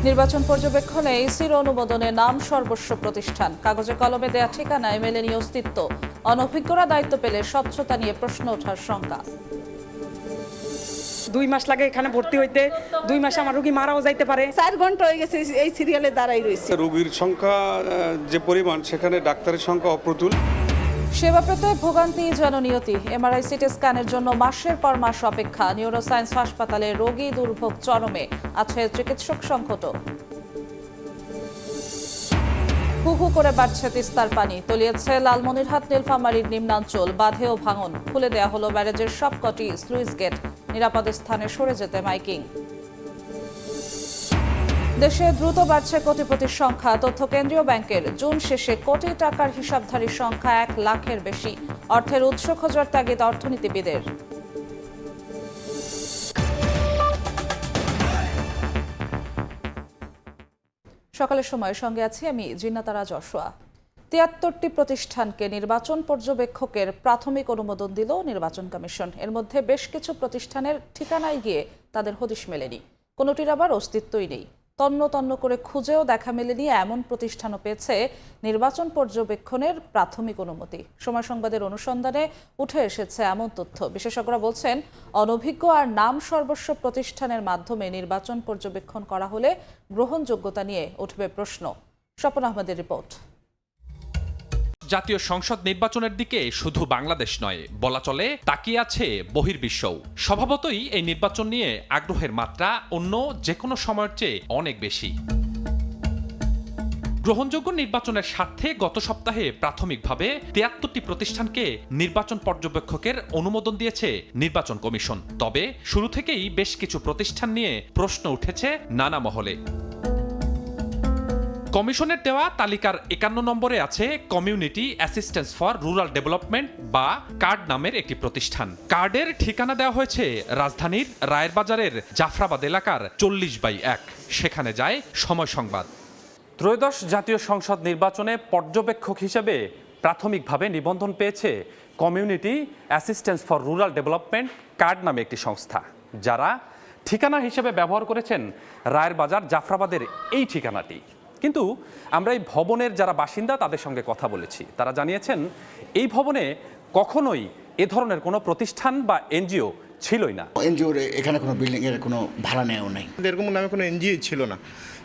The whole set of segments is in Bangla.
নির্বাচন পর্যবেক্ষণে ইসির অনুমোদনে নাম সর্বস্ব প্রতিষ্ঠান, কাগজে কলমে দেয়া ঠিকানায় মেলেনি অস্তিত্ব। অনভিজ্ঞরা দায়িত্ব পেলে স্বচ্ছতা নিয়ে প্রশ্ন ওঠার শঙ্কা। 2 মাস লাগে এখানে ভর্তি হইতে, 2 মাসে আমার রোগী মারাও যাইতে পারে। 4 ঘন্টা হয়ে গেছে এই সিরিয়ালে দাঁড়াই রয়েছে। রোগীর সংখ্যা যে পরিমাণ, সেখানে ডাক্তারের সংখ্যা অপ্রতুল। সেবা পেতে ভোগান্তি যেন নিয়তি। এমআরআই সিটি স্ক্যানের জন্য মাসের পর মাস অপেক্ষা। নিউরোসায়েন্স হাসপাতালে রোগী দুর্ভোগ চরমে, আছে চিকিৎসক সংকটও। হু হু করে বাড়ছে তিস্তার পানি, তলিয়েছে লালমনিরহাট নীলফামারীর নিম্নাঞ্চল। বাঁধেও ভাঙন, খুলে দেয়া হলো ব্যারেজের সবকটি স্লুইস গেট। নিরাপদ স্থানে সরে যেতে মাইকিং। দেশে দ্রুত বাড়ছে কোটিপতির সংখ্যা। তথ্য কেন্দ্রীয় ব্যাংকের, জুন শেষে কোটি টাকার হিসাবধারীর সংখ্যা 1 লাখের বেশি। অর্থের উৎস খোঁজার তাগিদ অর্থনীতিবিদের। সকালের সময় সঙ্গে আছি আমি জিন্নাতারা যশোয়া। ৭৩টি প্রতিষ্ঠানকে নির্বাচন পর্যবেক্ষকের প্রাথমিক অনুমোদন দিল নির্বাচন কমিশন। এর মধ্যে বেশ কিছু প্রতিষ্ঠানের ঠিকানায় গিয়ে তাদের হদিশ মেলেনি, কোনোটির আবার অস্তিত্বই নেই। তন্ন তন্ন করে খুঁজেও দেখা মেলেনি এমন প্রতিষ্ঠানও পেয়েছে নির্বাচন পর্যবেক্ষণের প্রাথমিক অনুমতি। সময় সংবাদের অনুসন্ধানে উঠে এসেছে এমন তথ্য। বিশেষজ্ঞরা বলছেন, অনভিজ্ঞ আর নাম সর্বস্ব প্রতিষ্ঠানের মাধ্যমে নির্বাচন পর্যবেক্ষণ করা হলে গ্রহণযোগ্যতা নিয়ে উঠবে প্রশ্ন। স্বপন আহমেদের রিপোর্ট। জাতীয় সংসদ নির্বাচনের দিকে শুধু বাংলাদেশ নয়, বলা চলে তাকিয়ে আছে বহির্বিশ্বও। স্বভাবতই এই নির্বাচন নিয়ে আগ্রহের মাত্রা অন্য যে কোনো সময়ের চেয়ে অনেক বেশি। গ্রহণযোগ্য নির্বাচনের স্বার্থে গত সপ্তাহে প্রাথমিকভাবে ৭৩টি প্রতিষ্ঠানকে নির্বাচন পর্যবেক্ষকের অনুমোদন দিয়েছে নির্বাচন কমিশন। তবে শুরু থেকেই বেশ কিছু প্রতিষ্ঠান নিয়ে প্রশ্ন উঠেছে নানা মহলে। কমিশনের দেওয়া তালিকার ৫১ নম্বরে আছে community assistance for rural development বা কার্ড নামের একটি প্রতিষ্ঠান। কার্ডের ঠিকানা দেওয়া হয়েছে রাজধানীর রায়ের বাজারের জাফরাবাদ এলাকার 40/1। সেখানে যায় সময় সংবাদ। ত্রয়োদশ জাতীয় সংসদ নির্বাচনে পর্যবেক্ষক হিসেবে প্রাথমিকভাবে নিবন্ধন পেয়েছে community assistance for rural development card নামে একটি সংস্থা, যারা ঠিকানা হিসেবে ব্যবহার করেছেন রায়ের বাজার জাফরাবাদের এই ঠিকানাটি। কিন্তু আমরা এই ভবনের যারা বাসিন্দা তাদের সঙ্গে কথা বলেছি, তারা জানিয়েছেন এই ভবনে কখনোই এ ধরনের কোনো প্রতিষ্ঠান বা এনজিও ছিলই না। এনজিওর এখানে কোনো বিল্ডিং এর কোনো ভাড়া নেওয়া নেই, এরকম নামে কোনো এনজিও ছিল না।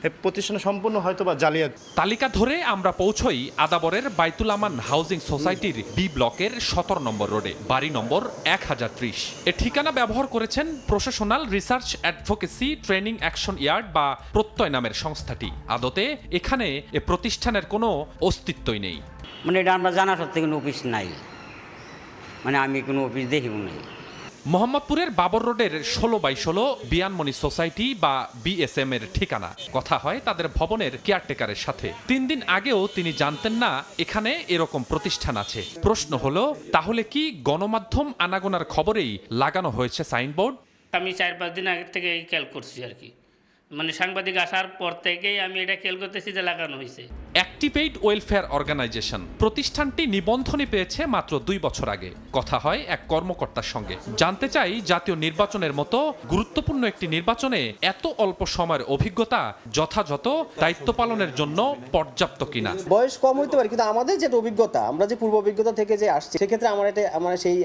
এই প্রতিষ্ঠান সম্পূর্ণ হয়তো বা জালিয়াত। তালিকা ধরে আমরা পৌঁছই আদাবরের বাইতুল আমান হাউজিং সোসাইটির বি ব্লকের ১৭ নম্বর রোডে, বাড়ি নম্বর ১০৩০। এর ঠিকানা ব্যবহার করেছেন প্রশাসনাল research advocacy training action yard বা প্রত্যয় নামের সংস্থাটি। আদতে এখানে এ প্রতিষ্ঠানের কোনো অস্তিত্বই নেই। মানে এটা আমরা জানা সত্ত্বে কোনো অফিস নাই, মানে আমি কোনো অফিস দেখিও নাই। মোহাম্মদপুরের বাবর রোডের ১৬/১৬ বিয়ানমণি সোসাইটি বা বিএসএম এর ঠিকানা। কথা হয় তাদের ভবনের কেয়ারটেকারের সাথে। ৩ দিন আগেও তিনি জানতেন না এখানে এরকম প্রতিষ্ঠান আছে। প্রশ্ন হলো, তাহলে কি গণমাধ্যম আনাগোনার খবরেই লাগানো হয়েছে সাইনবোর্ড? আমি ৪-৫ দিন আগে থেকে এই খেয়াল করছি আর কি, মানে সাংবাদিক আসার পর থেকেই আমি এটা খেয়াল করতেছি যে লাগানো হয়েছে। অ্যাক্টিভেট ওয়েলফেয়ার অর্গানাইজেশন প্রতিষ্ঠানটি নিবন্ধনই পেয়েছে মাত্র 2 বছর আগে। কথা হয় এক কর্মকর্তার সঙ্গে। জানতে চাই, জাতীয় নির্বাচনের মতো গুরুত্বপূর্ণ একটি নির্বাচনে এত অল্প সময়ের অভিজ্ঞতা যথাযথ দায়িত্ব পালনের জন্য পর্যাপ্ত কিনা। বয়স কম হইতে পারে, কিন্তু আমাদের যেটা অভিজ্ঞতা, আমরা যে পূর্ব অভিজ্ঞতা থেকে যে আসছি, সেক্ষেত্রে আমার সেই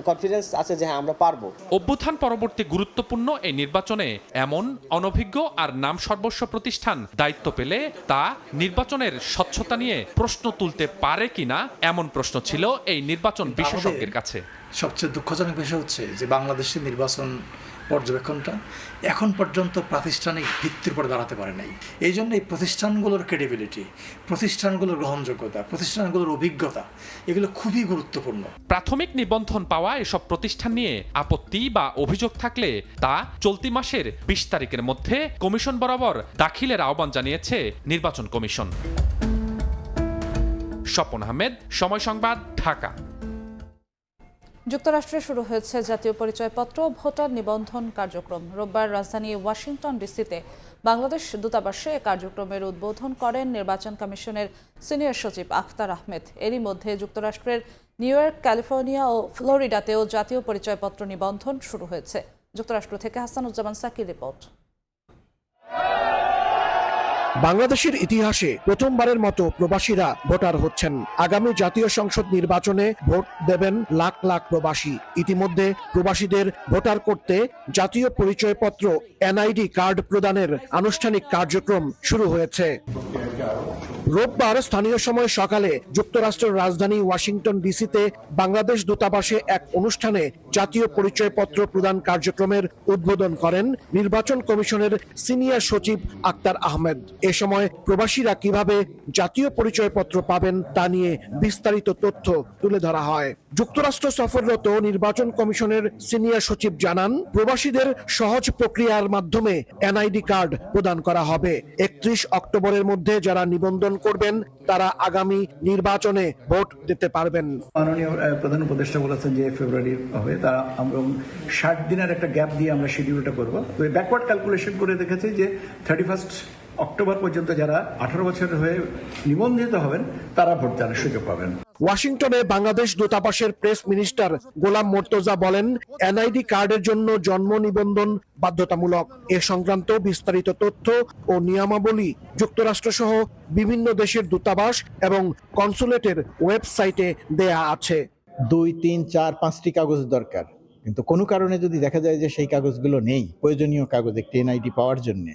কনফিডেন্স আছে যে হ্যাঁ আমরা পারবো। অভ্যুত্থান পরবর্তী গুরুত্বপূর্ণ এই নির্বাচনে এমন অনভিজ্ঞ আর নাম সর্বস্ব প্রতিষ্ঠান দায়িত্ব পেলে তা নির্বাচনের স্বচ্ছতা নিয়ে প্রশ্ন তুলতে পারে কিনা, এমন প্রশ্ন ছিল এই নির্বাচন বিশেষজ্ঞের কাছে। সবচেয়ে দুঃখজনক বিষয় হচ্ছে যে বাংলাদেশের নির্বাচন পর্যবেক্ষণটা এখন পর্যন্ত প্রাতিষ্ঠানিক ভিত্তির উপর দাঁড়াতে পারে নাই। এই জন্য এই প্রতিষ্ঠানগুলোর ক্রেডিবিলিটি, প্রতিষ্ঠানগুলোর গ্রহণযোগ্যতা, প্রতিষ্ঠানগুলোর অভিজ্ঞতা, এগুলো খুবই গুরুত্বপূর্ণ। প্রাথমিক নিবন্ধন পাওয়া এসব প্রতিষ্ঠান নিয়ে আপত্তি বা অভিযোগ থাকলে তা চলতি মাসের ২০ তারিখের মধ্যে কমিশন বরাবর দাখিলের আহ্বান জানিয়েছে নির্বাচন কমিশন। স্বপন আহমেদ, সময় সংবাদ, ঢাকা। যুক্তরাষ্ট্রে শুরু হয়েছে জাতীয় পরিচয়পত্র ভোটার নিবন্ধন কার্যক্রম। রোববার রাজধানী ওয়াশিংটন ডিসিতে বাংলাদেশ দূতাবাসে কার্যক্রমের উদ্বোধন করেন নির্বাচন কমিশনের সিনিয়র সচিব আখতার আহমেদ। এরই মধ্যে যুক্তরাষ্ট্রের নিউ ইয়র্ক, ক্যালিফোর্নিয়া ও ফ্লোরিডাতেও জাতীয় পরিচয়পত্র নিবন্ধন শুরু হয়েছে। যুক্তরাষ্ট্র থেকে হাসানুজ্জামান সাকির রিপোর্ট। বাংলাদেশের ইতিহাসে প্রথমবারের মতো প্রবাসীরা ভোটার হচ্ছেন। আগামী জাতীয় সংসদ নির্বাচনে ভোট দেবেন লাখ লাখ প্রবাসী। ইতিমধ্যে প্রবাসীদের ভোটার করতে জাতীয় পরিচয়পত্র এনআইডি কার্ড প্রদানের আনুষ্ঠানিক কার্যক্রম শুরু হয়েছে। রোববার স্থানীয় সময় সকালে যুক্তরাষ্ট্রের রাজধানী ওয়াশিংটন ডিসিতে বাংলাদেশ দূতাবাসে এক অনুষ্ঠানে জাতীয় পরিচয়পত্র প্রদান কার্যক্রমের উদ্বোধন করেন নির্বাচন কমিশনের সিনিয়র সচিব আক্তার আহমেদ। এ সময় প্রবাসীরা কিভাবে জাতীয় পরিচয়পত্র পাবেন তা নিয়ে বিস্তারিত তথ্য তুলে ধরা হয়। যুক্তরাষ্ট্র সফররত নির্বাচন কমিশনের সিনিয়র সচিব জানান, প্রবাসীদের সহজ প্রক্রিয়ার মাধ্যমে এনআইডি কার্ড প্রদান করা হবে। 31 অক্টোবরের মধ্যে যারা নিবন্ধন করবেন তারা আগামী নির্বাচনে ভোট দিতে পারবেন। মাননীয় প্রধান উপদেষ্টা বলেছেন যে ফেব্রুয়ারি হবে, তা আমরা 60 দিনের একটা গ্যাপ দিয়ে আমরা শিডিউলটা করব। তো ব্যাকওয়ার্ড ক্যালকুলেশন করে দেখেছি যে 31 অক্টোবর পর্যন্ত যারা 18 বছরের হয়ে নিবন্ধিত হবেন তারা ভোট দেওয়ার সুযোগ পাবেন। ওয়াশিংটনে বাংলাদেশ দূতাবাসের প্রেস মিনিস্টার গোলাম মোর্তজা বলেন, এনআইডি কার্ডের জন্য জন্ম নিবন্ধন বাধ্যতামূলক। এ সংক্রান্ত বিস্তারিত তথ্য ও নিয়মাবলী যুক্তরাষ্ট্র সহ বিভিন্ন দেশের দূতাবাস এবং কনসুলেটের ওয়েবসাইটে দেয়া আছে। 2, 3, 4, 5টি কাগজ দরকার, কিন্তু কোনো কারণে যদি দেখা যায় যে সেই কাগজগুলো নেই, প্রয়োজনীয় কাগজ একটি এনআইডি পাওয়ার জন্য,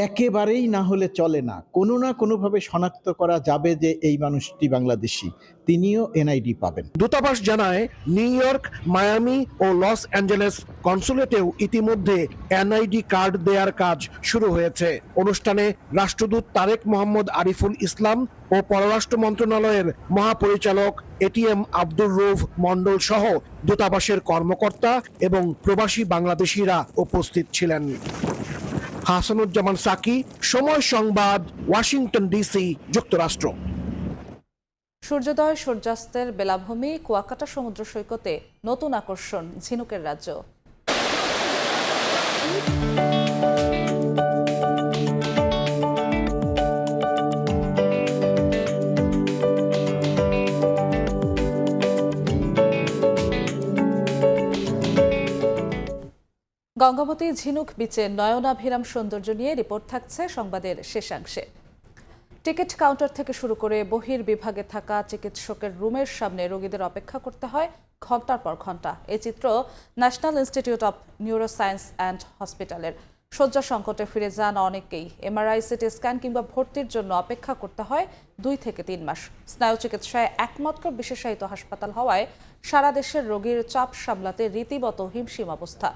একেবারেই না হলে চলে না, কোনো না কোনোভাবে শনাক্ত করা যাবে যে এই মানুষটি বাংলাদেশি, তিনিও এনআইডি পাবেন। দূতাবাস জানায়, নিউ ইয়র্ক, মায়ামি ও লস অ্যাঞ্জেলেস কনসুলেটেও ইতিমধ্যে এনআইডি কার্ড দেওয়ার কাজ শুরু হয়েছে। অনুষ্ঠানে রাষ্ট্রদূত তারেক মোহাম্মদ আরিফুল ইসলাম ও পররাষ্ট্র মন্ত্রণালয়ের মহাপরিচালক এটিএম আব্দুর রউফ মণ্ডল সহ দূতাবাসের কর্মকর্তা এবং প্রবাসী বাংলাদেশিরা উপস্থিত ছিলেন। হাসানুজ্জামান সাকি, সময় সংবাদ, ওয়াশিংটন ডিসি, যুক্তরাষ্ট্র। সূর্যোদয় সূর্যাস্তের বেলাভূমি কুয়াকাটা সমুদ্র সৈকতে নতুন আকর্ষণ ঝিনুকের রাজ্য। গঙ্গাবতী ঝিনুক বিচে নয়নাভিরাম সৌন্দর্য নিয়ে রিপোর্ট থাকছে সংবাদের শেষাংশে। টিকিট কাউন্টার থেকে শুরু করে বহির্বিভাগে থাকা চিকিৎসকের রুমের সামনে রোগীদের অপেক্ষা করতে হয় ঘন্টার পর ঘন্টা। এই চিত্র national institute of neuroscience and হসপিটালের। শয্যা সংকটে ফিরে যান অনেকেই। এমআরআই, সিটি স্ক্যান কিংবা ভর্তির জন্য অপেক্ষা করতে হয় 2 থেকে 3 মাস। স্নায়ু চিকিৎসায় একমাত্র বিশেষায়িত হাসপাতাল হওয়ায় সারা দেশের রোগীর চাপ সামলাতে রীতিমতো হিমশিম অবস্থা।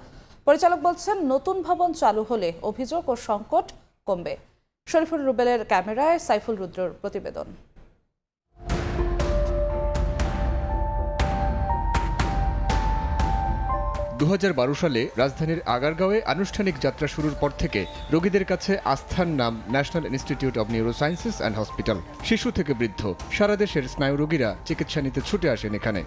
পরিচালক বলছেন, নতুন ভবন চালু হলে অভিযোগ ও সংকট কমবে। শরীফুল রুবেলের ক্যামেরায় সাইফুল রুদ্রর প্রতিবেদন। 2012 সালে রাজধানীর আগারগাঁওয়ে আনুষ্ঠানিক যাত্রা শুরুর পর থেকে রোগীদের কাছে আস্থার নাম national institute of neurosciences and hospital. শিশু থেকে বৃদ্ধ সারা দেশের স্নায়ু রোগীরা চিকিৎসা নিতে ছুটে আসেন এখানে।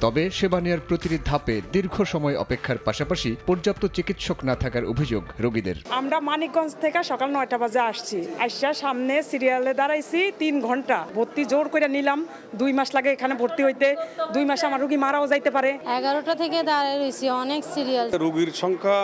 তবে সেবা নেওয়ার প্রতিটি ধাপে দীর্ঘ সময় অপেক্ষার পাশাপাশি পর্যাপ্ত চিকিৎসক না থাকার অভিযোগ রোগীদের। আমরা মানিকগঞ্জ থেকে সকাল 9টা বাজে আসছি, আইসা সামনে সিরিয়ালে দাঁড়াইছি 3 ঘন্টা। ভর্তি জোর করে নিলাম, 2 মাস লাগে এখানে ভর্তি হইতে। 2 মাসে আমার রোগী মারাও যাইতে পারে। 11টা থেকে দাঁড়াই রয়েছি, অনেক সিরিয়াল। রোগীর সংখ্যা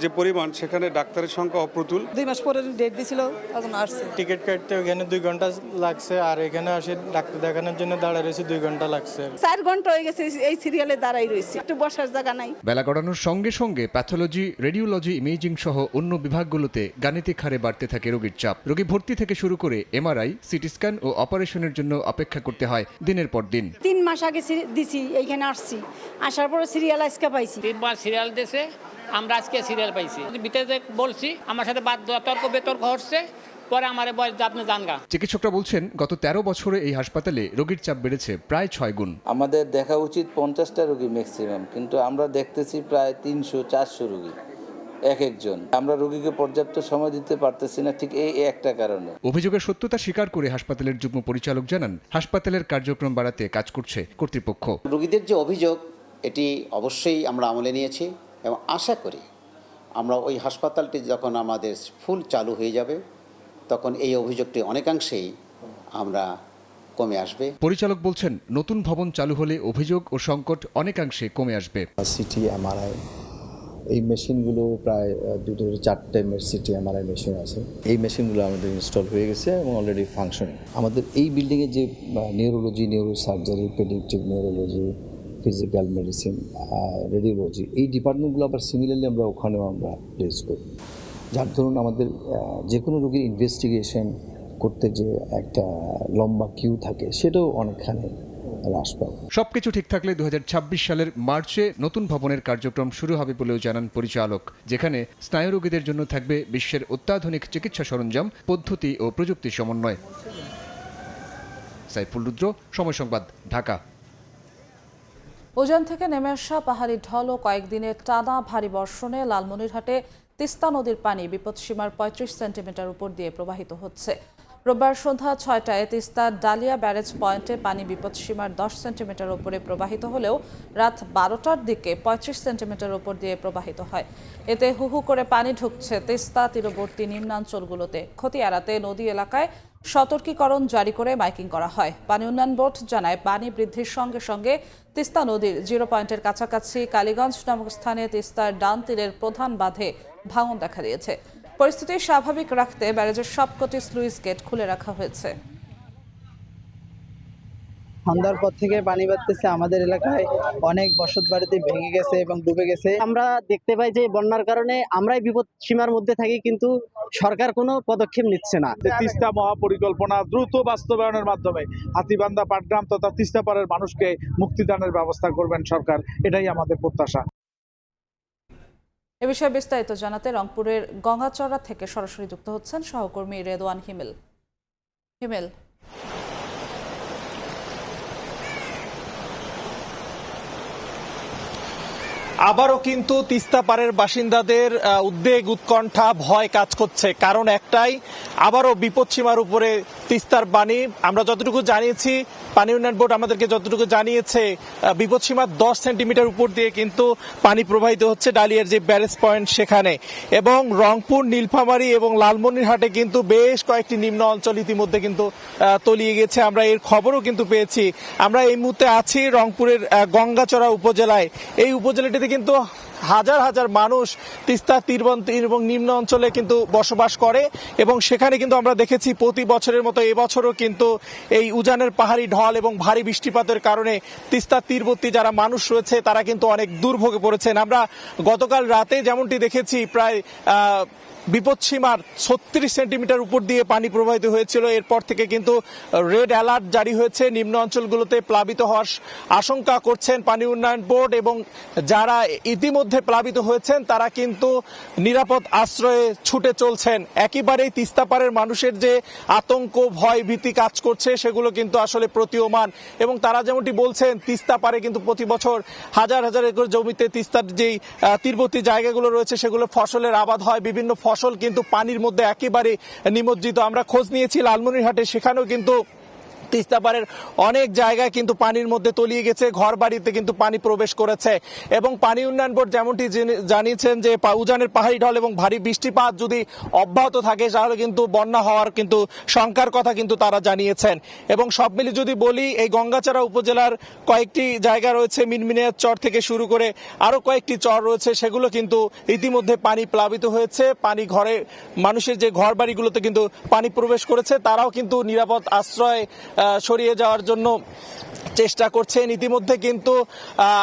যে পরিমাণ, সেখানে ডাক্তারের সংখ্যা অপ্রতুল। 2 মাস পরে ডেট দিছিল, তখন আসছে। টিকিট কাটতে ওখানে 2 ঘন্টা লাগছে, আর এখানে আসে ডাক্তার দেখানোর জন্য দাঁড়ায় রয়েছে 2 ঘন্টা লাগছে। 4 ঘন্টা হয়ে গেছে এই সিরিয়ালে দাঁড়াই রয়েছে, একটু বসার জায়গা নাই। বেলা গড়ানোর সঙ্গে সঙ্গে প্যাথোলজি, রেডিওলজি, ইমেজিং সহ অন্য বিভাগগুলোতে গাণিতিক হারে বাড়তে থাকে রোগীর চাপ। রোগী ভর্তি থেকে শুরু করে এমআরআই, সিটি স্ক্যান ও অপারেশনের জন্য অপেক্ষা করতে হয় দিনের পর দিন। 3 মাস আগে দিছি, এইখানে আসছি, আসার পরে সিরিয়াল আজকে পাইছি। 3 মাস সিরিয়াল দিয়েছে, আমরা আজকে সিরিয়াল পাইছি। ভিতরে বলছি, আমার সাথে তর্ক বিতর্ক হচ্ছে, পরে আমার বয়স আপনি জানগা। চিকিৎসকরা বলছেন, গত 13 বছরে এই হাসপাতালে রোগীর চাপ বেড়েছে প্রায় 6 গুণ। আমাদের দেখা উচিত 50টা রোগী ম্যাক্সিমাম, কিন্তু আমরা দেখতেছি প্রায় 300-400 রোগী এক একজন। আমরা রোগীকে পর্যাপ্ত সময় দিতে পারতেছি না, ঠিক এই একটা কারণে। অভিযোগের সত্যতা স্বীকার করে হাসপাতালের যুগ্ম পরিচালক জানান, হাসপাতালের কার্যক্রম বাড়াতে কাজ করছে কর্তৃপক্ষ। রোগীদের যে অভিযোগ, এটি অবশ্যই আমরা আমলে নিয়েছি এবং আশা করি আমরা ওই হাসপাতালটি যখন আমাদের ফুল চালু হয়ে যাবে তখন এই অভিযোগটি অনেকাংশেই আমরা কমে আসবে। পরিচালক বলছেন, নতুন ভবন চালু হলে অভিযোগ ও সংকট অনেকাংশে কমে আসবে। সিটি, এমআরআই এই মেশিনগুলো প্রায় 2-4টে সিটি এমআরআই মেশিন আছে। এই মেশিনগুলো আমাদের ইনস্টল হয়ে গেছে এবং অলরেডি ফাংশনিং। আমাদের এই বিল্ডিংয়ে যে neurology, neurosurgery, paediatric neurology, physical medicine, radiology, এই ডিপার্টমেন্টগুলো আবার সিমিলারলি আমরা ওখানেও আমরা প্লেস করি, যার ধরুন আমাদের যে কোনো রোগীর ইনভেস্টিগেশন করতে যে একটা লম্বা কিউ থাকে সেটাও অনেকখানি হ্রাস পাবে। সবকিছু ঠিক থাকলে 2026 সালের মার্চে নতুন ভবনের কার্যক্রম শুরু হবে বলেও জানান পরিচালক, যেখানে স্নায়ু রোগীদের জন্য থাকবে বিশ্বের অত্যাধুনিক চিকিৎসা সরঞ্জাম, পদ্ধতি ও প্রযুক্তির সমন্বয়। সাইফুল রুদ্র, সময় সংবাদ, ঢাকা। উজান থেকে নেমে আসা পাহাড়ি ঢল ও কয়েকদিনের টানা ভারী বর্ষণে লালমনিরহাটে তিস্তা নদীর পানি বিপদসীমার 35 সেন্টিমিটার উপর দিয়ে প্রবাহিত হচ্ছে। রোববার সন্ধ্যা 6টায় তিস্তার ডালিয়া ব্যারেজ পয়েন্টে পানি বিপদসীমার 10 সেন্টিমিটার উপরে প্রবাহিত হলেও রাত 12টার দিকে 35 সেন্টিমিটার উপর দিয়ে প্রবাহিত হয়। এতে হুহু করে পানি ঢুকছে তিস্তা তীরবর্তী নিম্নাঞ্চলগুলোতে। ক্ষতি এড়াতে নদী এলাকায় সতর্কীকরণ জারি করে মাইকিং করা হয়। পানি উন্নয়ন বোর্ড জানায়, পানি বৃদ্ধির সঙ্গে সঙ্গে তিস্তা নদীর 0 পয়েন্টের কাছাকাছি কালীগঞ্জ নামক স্থানে তিস্তার ডান তীরের প্রধান বাঁধে ভাঙন দেখা দিয়েছে। পরিস্থিতি স্বাভাবিক রাখতে ব্যারেজের সবকটি স্লুইস গেট খুলে রাখা হয়েছে। সন্ধ্যার পর থেকে পানি বাড়তেছে, আমাদের এলাকায় অনেক বসত বাড়িতে ভেঙে গেছে এবং ডুবে গেছে। আমরা দেখতে পাই যে বন্যার কারণে আমরাই বিপদ সীমার মধ্যে থাকি, কিন্তু সরকার কোনো পদক্ষেপ নিচ্ছে না। তিস্তা মহাপরিকল্পনা দ্রুত বাস্তবায়নের মাধ্যমে হাতীবান্ধা, পাটগ্রাম তথা তিস্তাপাড়ের মানুষকে মুক্তিদানের ব্যবস্থা করবেন সরকার, এটাই আমাদের প্রত্যাশা। এ বিষয়ে বিস্তারিত জানাতে রংপুরের গঙ্গাচড়া থেকে সরাসরি যুক্ত হচ্ছেন সহকর্মী রেদওয়ান হিমেল। হিমেল, আবারও কিন্তু তিস্তা পাড়ের বাসিন্দাদের উদ্বেগ, উৎকণ্ঠা, ভয় কাজ করছে। কারণ একটাই, আবারও বিপদসীমার উপরে তিস্তার পানি। আমরা যতটুকু জানিয়েছি, পানি উন্নয়ন বোর্ড আমাদেরকে যতটুকু জানিয়েছে, বিপদসীমার 10 সেন্টিমিটার উপর দিয়ে কিন্তু পানি প্রবাহিত হচ্ছে ডালিয়ার যে ব্যারেজ পয়েন্ট সেখানে। এবং রংপুর, নীলফামারী এবং লালমনিরহাটে কিন্তু বেশ কয়েকটি নিম্ন অঞ্চল ইতিমধ্যে কিন্তু তলিয়ে গেছে। আমরা এর খবরও কিন্তু পেয়েছি। আমরা এই মুহূর্তে আছি রংপুরের গঙ্গাচড়া উপজেলায়। এই উপজেলাটিতে কিন্তু হাজার হাজার মানুষ তিস্তা তীরবর্তী এবং নিম্ন অঞ্চলে কিন্তু বসবাস করে এবং সেখানে কিন্তু আমরা দেখেছি প্রতি বছরের মতো এবছরও কিন্তু এই উজানের পাহাড়ি ঢল এবং ভারী বৃষ্টিপাতের কারণে তিস্তা তীরবর্তী যারা মানুষ রয়েছে তারা কিন্তু অনেক দুর্ভোগে পড়েছেন। আমরা গতকাল রাতে যেমনটি দেখেছি, প্রায় বিপদসীমার 36 সেন্টিমিটার উপর দিয়ে পানি প্রবাহিত হয়েছিল। এরপর থেকে কিন্তু রেড অ্যালার্ট জারি হয়েছে। নিম্ন অঞ্চলগুলোতে প্লাবিত হওয়ার আশঙ্কা করছেন পানি উন্নয়ন বোর্ড এবং যারা ইতিমধ্যে প্লাবিত হয়েছেন তারা কিন্তু নিরাপদ আশ্রয়ে ছুটে চলছেন। একেবারেই তিস্তাপাড়ের মানুষের যে আতঙ্ক, ভয়, ভীতি কাজ করছে সেগুলো কিন্তু আসলে প্রতীয়মান এবং তারা যেমনটি বলছেন, তিস্তাপাড়ে কিন্তু প্রতি বছর হাজার হাজার একর জমিতে তিস্তার যেই তীরবর্তী জায়গাগুলো রয়েছে সেগুলো ফসলের আবাদ হয়। বিভিন্ন ফসল কিন্তু পানির মধ্যে একেবারে নিমজ্জিত। আমরা খোঁজ নিয়েছি লালমনিরহাটে, সেখানেও কিন্তু তিস্তাপাড়ের অনেক জায়গায় কিন্তু পানির মধ্যে তলিয়ে গেছে, ঘর বাড়িতে কিন্তু পানি প্রবেশ করেছে এবং পানি উন্নয়ন বোর্ড যেমনটি জানিয়েছেন যে উজানের পাহাড়ি ঢল এবং ভারী বৃষ্টিপাত যদি অব্যাহত থাকে তাহলে কিন্তু বন্যা হওয়ার কিন্তু শঙ্কার কথা কিন্তু তারা জানিয়েছেন। এবং সব মিলে যদি বলি, এই গঙ্গাচড়া উপজেলার কয়েকটি জায়গা রয়েছে, মিনমিনিয়ার চর থেকে শুরু করে আরো কয়েকটি চর রয়েছে, সেগুলো কিন্তু ইতিমধ্যে পানি প্লাবিত হয়েছে। পানি ঘরে, মানুষের যে ঘর বাড়িগুলোতে কিন্তু পানি প্রবেশ করেছে, তারাও কিন্তু নিরাপদ আশ্রয় সরিয়ে যাওয়ার জন্য চেষ্টা করছেন। ইতিমধ্যে কিন্তু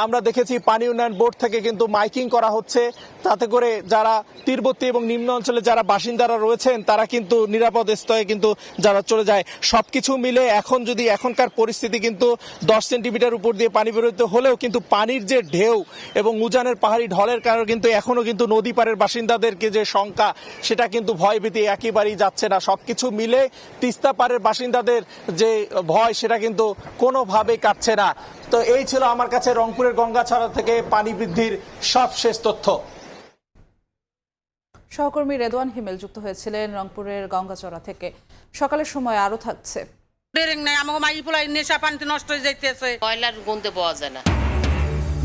আমরা দেখেছি পানি উন্নয়ন বোর্ড থেকে কিন্তু মাইকিং করা হচ্ছে, তাতে করে যারা তীরবর্তী এবং নিম্ন অঞ্চলে যারা বাসিন্দারা রয়েছেন তারা কিন্তু নিরাপদ স্থলে কিন্তু যারা চলে যায়। সবকিছু মিলে এখন যদি এখনকার পরিস্থিতি কিন্তু 10 সেন্টিমিটার উপর দিয়ে পানি বেরোতে হলেও কিন্তু পানির যে ঢেউ এবং উজানের পাহাড়ি ঢলের কারণে কিন্তু এখনো কিন্তু নদী পাড়ের বাসিন্দাদেরকে যে শঙ্কা, সেটা কিন্তু ভয়ভীতি একেবারেই যাচ্ছে না। সবকিছু মিলে তিস্তা পাড়ের বাসিন্দাদের যে ভয়, সেটা কিন্তু কোনোভাবে কাটছে না। তো এই ছিল আমার কাছে রংপুরের গঙ্গাচড়া থেকে পানি বৃদ্ধির সবশেষ তথ্য। সহকর্মী রেদওয়ান হিমেল যুক্ত হয়েছিলেন রংপুরের গঙ্গাচড়া থেকে। সকালের সময় আরো থাকছে।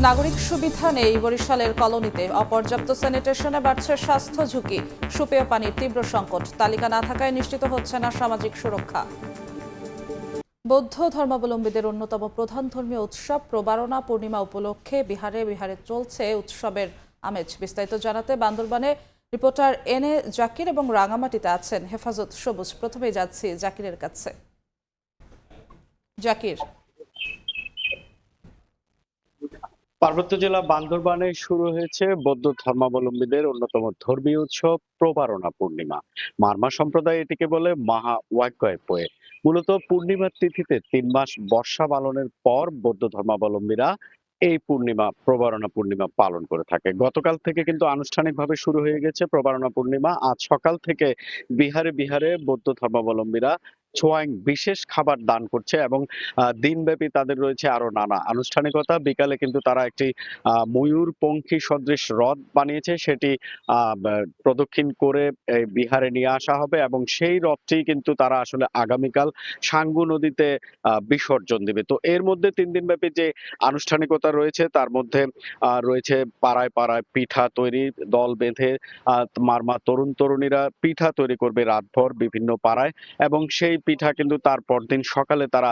নাগরিক সুবিধা নেই বরিশালের কলোনিতে। অপর্যাপ্ত স্যানিটেশনে বাড়ছে স্বাস্থ্য ঝুঁকি। সুপেয় পানির তীব্র সংকট। তালিকা না থাকায় নিশ্চিত হচ্ছে না সামাজিক সুরক্ষা। বৌদ্ধ ধর্মাবলম্বীদের অন্যতম প্রধান ধর্মীয় উৎসব প্রবারণা পূর্ণিমা উপলক্ষে বিহারে চলছে উৎসবের আমেজ। বিস্তারিত জানাতে বান্দরবানে রিপোর্টার এনে জাকির এবং রাঙামাটিতে আছেন হেফাজত সবুজ। প্রথমেই যাচ্ছি জাকিরের কাছে। জাকির, পার্বত্য জেলা বান্দরবানে শুরু হয়েছে বৌদ্ধ ধর্মাবলম্বীদের অন্যতম ধর্মীয় উৎসব প্রবারণা পূর্ণিমা। মারমা সম্প্রদায় এটিকে বলে মাহা ওয়াগ্যয়। মূলত পূর্ণিমার তিথিতে 3 মাস বর্ষা পালনের পর বৌদ্ধ ধর্মাবলম্বীরা এই প্রবারণা পূর্ণিমা পালন করে থাকে। গতকাল থেকে কিন্তু আনুষ্ঠানিকভাবে শুরু হয়ে গেছে প্রবারণা পূর্ণিমা। আজ সকাল থেকে বিহারে বিহারে বৌদ্ধ ধর্মাবলম্বীরা ছোয়াং বিশেষ খাবার দান করছে এবং দিনব্যাপী তাদের রয়েছে আরো নানা আনুষ্ঠানিকতা। বিকালে কিন্তু তারা একটি ময়ূর পঙ্খী সদৃশ রথ বানিয়েছে, সেটি প্রদক্ষিণ করে বিহারে নিয়ে আসা হবে এবং সেই রথটি কিন্তু তারা আসলে আগামীকাল সাঙ্গু নদীতে বিসর্জন দিবে। তো এর মধ্যে 3 দিন ব্যাপী যে আনুষ্ঠানিকতা রয়েছে তার মধ্যে রয়েছে পাড়ায় পাড়ায় পিঠা তৈরি, দল বেঁধে মারমা তরুণ তরুণীরা পিঠা তৈরি করবে রাতভর বিভিন্ন পাড়ায় এবং সেই পিঠা কিন্তু তার পরদিন সকালে তারা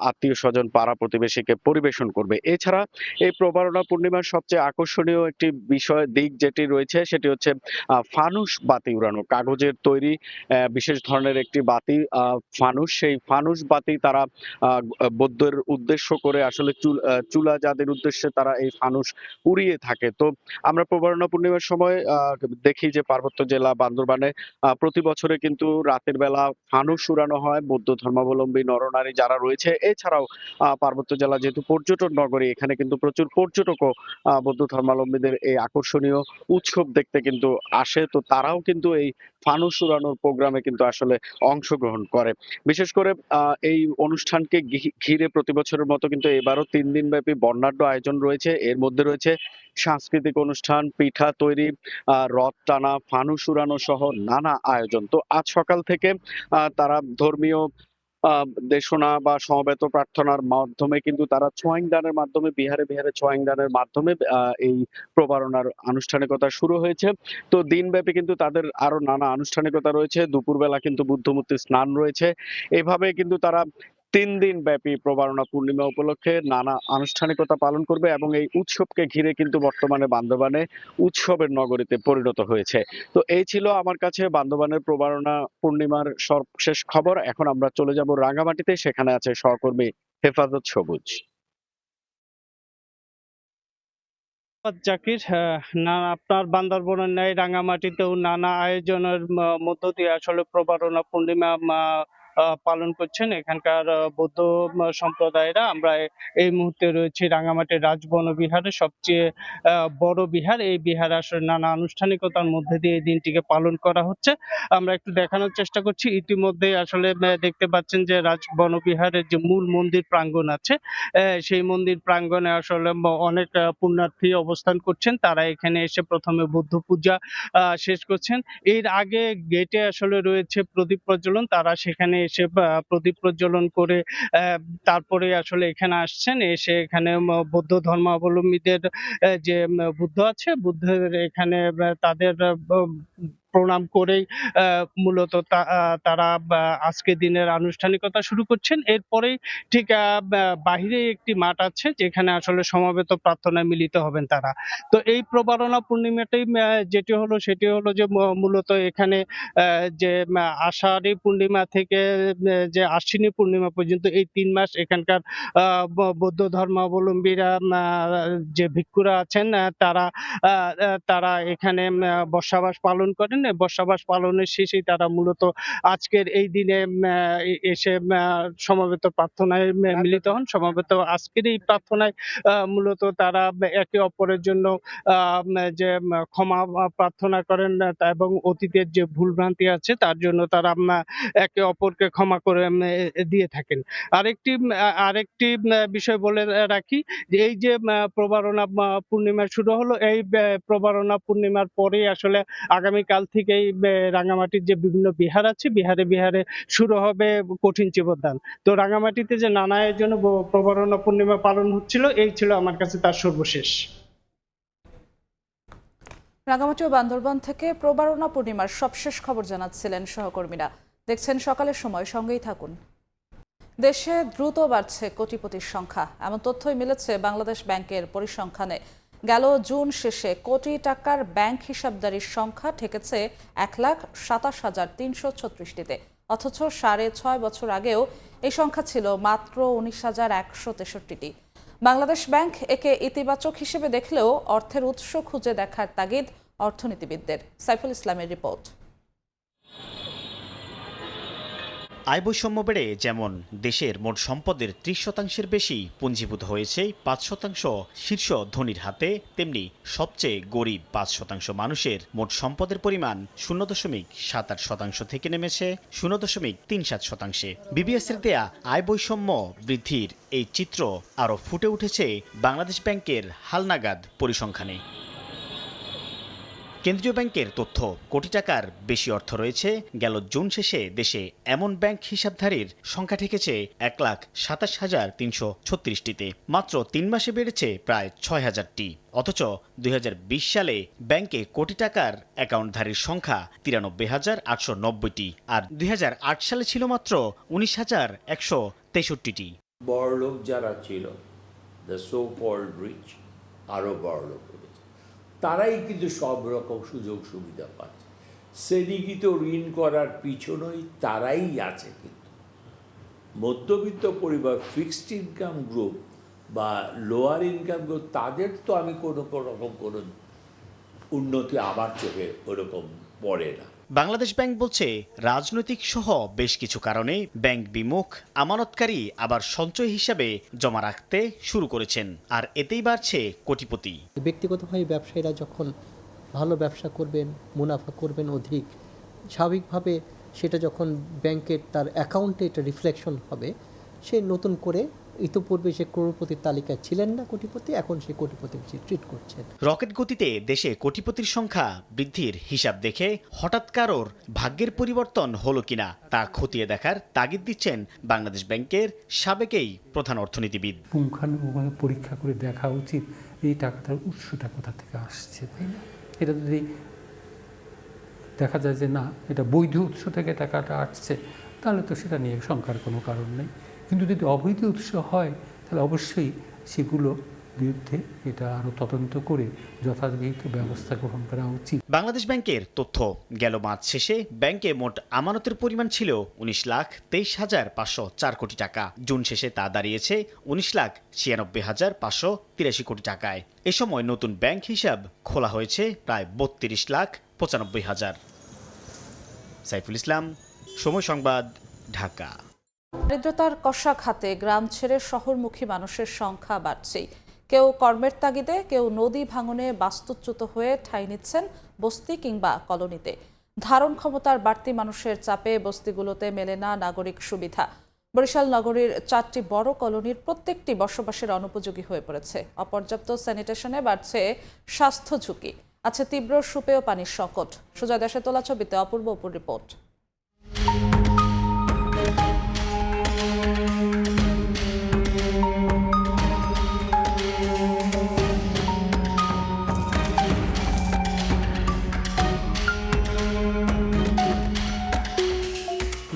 আত্মীয় স্বজন পাড়া প্রতিবেশীকে পরিবেশন করবে। এছাড়া এই প্রবারণা পূর্ণিমার সবচেয়ে আকর্ষণীয় একটি দিক যেটি রয়েছে সেটি হচ্ছে ফানুস বাতি উড়ানো। কাগজের তৈরি বিশেষ ধরনের একটি বাতি ফানুস, সেই ফানুস বাতি তারা বৌদ্ধের উদ্দেশ্য করে আসলে চুলা যাদের উদ্দেশ্যে তারা এই ফানুস উড়িয়ে থাকে। তো আমরা প্রবারণা পূর্ণিমার সময় দেখি যে পার্বত্য জেলা বান্দরবানে প্রতি বছরে কিন্তু রাতের বেলা ফানুস উড়ানো হয় বৌদ্ধ ধর্মাবলম্বী নরনারী যারা রয়েছে। এছাড়াও পার্বত্য জেলা যেহেতু পর্যটন নগরী, এখানে কিন্তু প্রচুর পর্যটকও বৌদ্ধ ধর্মাবলম্বীদের এই আকর্ষণীয় উৎসব দেখতে কিন্তু আসে। তো তারাও কিন্তু এই ফানুস উড়ানোর প্রোগ্রামে কিন্তু আসলে অংশগ্রহণ করে। বিশেষ করে এই অনুষ্ঠানকে ঘিরে প্রতি বছরের মতো কিন্তু এবারও 3 দিন ব্যাপী বর্ণাঢ্য আয়োজন রয়েছে। এর মধ্যে রয়েছে সাংস্কৃতিক অনুষ্ঠান, পিঠা তৈরি, রথ টানা, ফানুস উড়ানো সহ নানা আয়োজন। তো আজ সকাল থেকে তারা ধর্মীয় দেশনা বা সমবেত প্রার্থনার মাধ্যমে কিন্তু তারা ছোয়াং দানের মাধ্যমে বিহারে বিহারে ছোয়াং দানের মাধ্যমে এই প্রবারণার আনুষ্ঠানিকতা শুরু হয়েছে। তো দিনব্যাপী কিন্তু তাদের আরো নানা আনুষ্ঠানিকতা রয়েছে। দুপুরবেলা কিন্তু বুদ্ধমূর্তি স্নান রয়েছে। এভাবে কিন্তু তারা 3 দিন ব্যাপী প্রবারণা পূর্ণিমা উপলক্ষে নানা আনুষ্ঠানিকতা পালন করবে এবং এই উৎসবকে ঘিরে কিন্তু বর্তমানে বান্দরবানে উৎসবের নগরীতে পরিণত হয়েছে। তো এই ছিল আমার কাছে বান্দরবানের প্রবারণা পূর্ণিমার সর্বশেষ খবর। এখন আমরা চলে যাব রাঙ্গামাটিতে, সেখানে আছে সহকর্মী হেফাজত সবুজ। জাকির, না আপনার বান্দরবনের ন্যায় রাঙ্গামাটিতেও নানা আয়োজনের মধ্য দিয়ে আসলে প্রবারণা পূর্ণিমা পালন করছেন এখানকার বৌদ্ধ সম্প্রদায়েরা। আমরা এই মুহূর্তে রয়েছি রাঙ্গামাটির রাজবন বিহারে, সবচেয়ে বড় বিহার। এই বিহারে আসলে নানা আনুষ্ঠানিকতার মধ্যে দিয়ে এই দিনটিকে পালন করা হচ্ছে। আমরা একটু দেখানোর চেষ্টা করছি। ইতিমধ্যে আসলে দেখতে পাচ্ছেন যে রাজবন বিহারের যে মূল মন্দির প্রাঙ্গণ আছে, সেই মন্দির প্রাঙ্গণে আসলে অনেক পুণ্যার্থী অবস্থান করছেন। তারা এখানে এসে প্রথমে বুদ্ধ পূজা শেষ করছেন। এর আগে গেটে আসলে রয়েছে প্রদীপ প্রজ্বলন। তারা সেখানে এসে প্রদীপ প্রজ্বলন করে তারপরে আসলে এখানে আসছেন। এসে এখানে বৌদ্ধ ধর্মাবলম্বীদের যে বুদ্ধ আছে, বুদ্ধের এখানে তাদের প্রণাম করেই মূলত তারা আজকে দিনের আনুষ্ঠানিকতা শুরু করছেন। এরপরেই ঠিক বাহিরে একটি মাঠ আছে যেখানে আসলে সমবেত প্রার্থনায় মিলিত হবেন তারা। তো এই প্রবারণা পূর্ণিমাটাই যেটি হলো সেটি হলো যে মূলত এখানে যে আষাঢ়ী পূর্ণিমা থেকে যে আশ্বিনী পূর্ণিমা পর্যন্ত এই 3 মাস এখানকার বৌদ্ধ ধর্মাবলম্বীরা যে ভিক্ষুরা আছেন তারা এখানে বর্ষাবাস পালন করেন। বর্ষাবাস পালনের শেষে তারা মূলত আজকের এই দিনে এসে সমবেত প্রার্থনায় মিলিত হন। সমবেত আজকের এই প্রার্থনায় মূলত তারা একে অপরের জন্য যে ক্ষমা প্রার্থনা করেন এবং অতীতের যে ভুলভ্রান্তি আছে তার জন্য তারা একে অপরকে ক্ষমা করে দিয়ে থাকেন। আরেকটি বিষয় বলে রাখি যে এই যে প্রবারণা পূর্ণিমা শুরু হলো, এই প্রবারণা পূর্ণিমার পরে আসলে আগামীকাল থেকেই রাঙ্গামাটির যে বিভিন্ন বিহার আছে বিহারে বিহারে শুরু হবে কঠিন চিবদান। তো রাঙ্গামাটিতে যে নানা আয়োজনে প্রবারণা পূর্ণিমা পালন হচ্ছিল, এই ছিল আমার কাছে তার সর্বশেষ। রাঙ্গামাটি ও বান্দরবান থেকে প্রবারণা পূর্ণিমার সবশেষ খবর জানাচ্ছিলেন সহকর্মীরা। দেখছেন সকালের সময়, সঙ্গেই থাকুন। দেশে দ্রুত বাড়ছে কোটিপতির সংখ্যা, এমন তথ্যই মিলেছে বাংলাদেশ ব্যাংকের পরিসংখ্যানে। গেল জুন শেষে কোটি টাকার ব্যাংক হিসাবদারির সংখ্যা ঠেকেছে 1,27,336টিতে, অথচ 6.5 বছর আগেও এই সংখ্যা ছিল মাত্র 19,163টি। বাংলাদেশ ব্যাংক একে ইতিবাচক হিসেবে দেখলেও অর্থের উৎস খুঁজে দেখার তাগিদ অর্থনীতিবিদদের। সাইফুল ইসলামের রিপোর্ট। আয় বৈষম্য বেড়ে যেমন দেশের মোট সম্পদের 30% বেশি পুঞ্জীভূত হয়েছে 5% শীর্ষ ধনীর হাতে, তেমনি সবচেয়ে গরিব 5% মানুষের মোট সম্পদের পরিমাণ 0.78% থেকে নেমেছে 0.37%। বিবিএসের দেয়া আয় বৈষম্য বৃদ্ধির এই চিত্র আরও ফুটে উঠেছে বাংলাদেশ ব্যাংকের হালনাগাদ পরিসংখ্যানে। কেন্দ্রীয় ব্যাংকের তথ্য, কোটি টাকার বেশি অর্থ রয়েছে গেল জুন শেষে দেশে এমন ব্যাংক হিসাবধারীর সংখ্যা ঠেকেছে 1,27,336টিতে। মাত্র 3 মাসে বেড়েছে প্রায় 6,000টি। অথচ 2020 সালে ব্যাংকে কোটি টাকার অ্যাকাউন্টধারীর সংখ্যা 93,890টি, আর 2008 সালে ছিল মাত্র 19,163টি। বড়লোক যারা ছিল, দ্য সো কল্ড রিচ, আরও বড়লোক তারাই কিন্তু সব রকম সুযোগ সুবিধা পাচ্ছে। শ্রেণীকৃত ঋণ করার পিছনেই তারাই আছে। কিন্তু মধ্যবিত্ত পরিবার, ফিক্সড ইনকাম গ্রুপ বা লোয়ার ইনকাম গ্রুপ, তাদের তো আমি কোনো রকম কোনো উন্নতি আমার চোখে ওরকম পড়ে না। বাংলাদেশ ব্যাংক বলছে রাজনৈতিক সহ বেশ কিছু কারণে ব্যাংক বিমুখ আমানতকারী আবার সঞ্চয় হিসাবে জমা রাখতে শুরু করেছেন, আর এতেই বাড়ছে কোটিপতি। ব্যক্তিগতভাবে ব্যবসায়ীরা যখন ভালো ব্যবসা করবেন, মুনাফা করবেন অধিক, স্বাভাবিকভাবে সেটা যখন ব্যাংকের তার অ্যাকাউন্টে এটা রিফ্লেকশন হবে, সে নতুন করে ইতিপূর্বে সে করোড়পতির তালিকায় ছিলেন না কোটিপতি, এখন সে কোটিপতি ট্রিট করছেন। রকেট গতিতে দেশে কোটিপতির সংখ্যা বৃদ্ধির হিসাব দেখে হঠাৎ কারোর ভাগ্যের পরিবর্তন হলো কিনা তা খতিয়ে দেখার তাগিদ দিচ্ছেন বাংলাদেশ ব্যাংকের সাবেকেই প্রধান অর্থনীতিবিদ। পুঙ্খানুপুঙ্খভাবে পরীক্ষা করে দেখা উচিত এই টাকাটার উৎসটা কোথা থেকে আসছে, তাই না? এটা যদি দেখা যায় যে না, এটা বৈধ উৎস থেকে টাকাটা আসছে, তাহলে তো সেটা নিয়ে শঙ্কার কোনো কারণ নেই। কিন্তু যদি অবৈধ উৎস হয়, তাহলে অবশ্যই সেগুলো বিরুদ্ধে এটা আরও তদন্ত করে যথাযথ ব্যবস্থা গ্রহণ করা উচিত। বাংলাদেশ ব্যাংকের তথ্য, গেল মার্চ শেষে ব্যাংকে মোট আমানতের পরিমাণ ছিল 19,23,504 কোটি টাকা। জুন শেষে তা দাঁড়িয়েছে 19,96,583 কোটি টাকায়। এ সময় নতুন ব্যাংক হিসাব খোলা হয়েছে প্রায় 32,95,000। সাইফুল ইসলাম, সময় সংবাদ, ঢাকা। দারিদ্রতার কষাঘাতে গ্রাম ছেড়ে শহরমুখী মানুষের সংখ্যা বাড়ছেই। কেউ কর্মের তাগিদে, কেউ নদী ভাঙনে বাস্তুচ্যুত হয়ে ঠাঁই নিচ্ছেন বস্তি কিংবা কলোনিতে। ধারণ ক্ষমতার বাড়তি মানুষের চাপে বস্তিগুলোতে মেলে না নাগরিক সুবিধা। বরিশাল নগরীর 4টি বড় কলোনির প্রত্যেকটি বসবাসের অনুপযোগী হয়ে পড়েছে। অপর্যাপ্ত স্যানিটেশনে বাড়ছে স্বাস্থ্য ঝুঁকি, আছে তীব্র সুপেয় পানির সংকট। সুজয় দাসের তোলা ছবিতে অপূর্ব অপুর রিপোর্ট।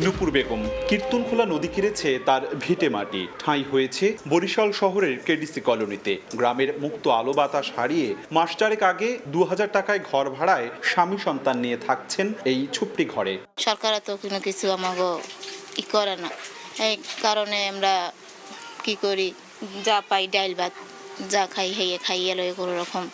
নুপুর বেগম কীর্তনখোলা নদী কিনেছে তার ভিটে মাটি, ঠাঁই হয়েছে বরিশাল শহরের কেডিসি কলোনিতে। গ্রামের মুক্ত আলো বাতাস হারিয়ে মাস চারেক আগে 2000 টাকায় ঘর ভাড়ায় স্বামী সন্তান নিয়ে থাকছেন এই ছোট্ট ঘরে। সরকার তো কোনো কিছু আমাকে করে না, এই কারণে আমরা কি করি, যা পাই ডাইল ভাত যা খাইয়ে লয় কোনো রকম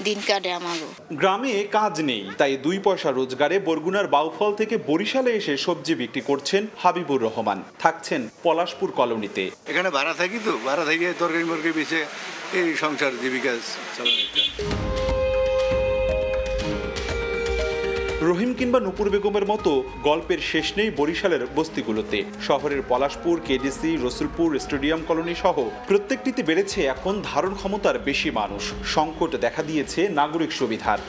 দিন কাটে আমাগো। গ্রামে কাজ নেই, তাই 2 পয়সা রোজগারে বরগুনার বাউফল থেকে বরিশালে এসে সবজি বিক্রি করছেন হাবিবুর রহমান। থাকছেন পলাশপুর কলোনিতে। এখানে ভাড়া থাকি, তো ভাড়া থেকে তরকারি মরকারি বেচে এই সংসার জীবিকা চালানো। রহিম কিংবা নুপুর বেগমের মতো গল্পের শেষ নেই বরিশালের বস্তিগুলোতে। শহরের Palashpur, KDC, Rasulpur, stadium colony সহ প্রত্যেকটিতে বেড়েছে এখন ধারণ ক্ষমতার বেশি মানুষ। সংকট দেখা দিয়েছে নাগরিক সুবিধার।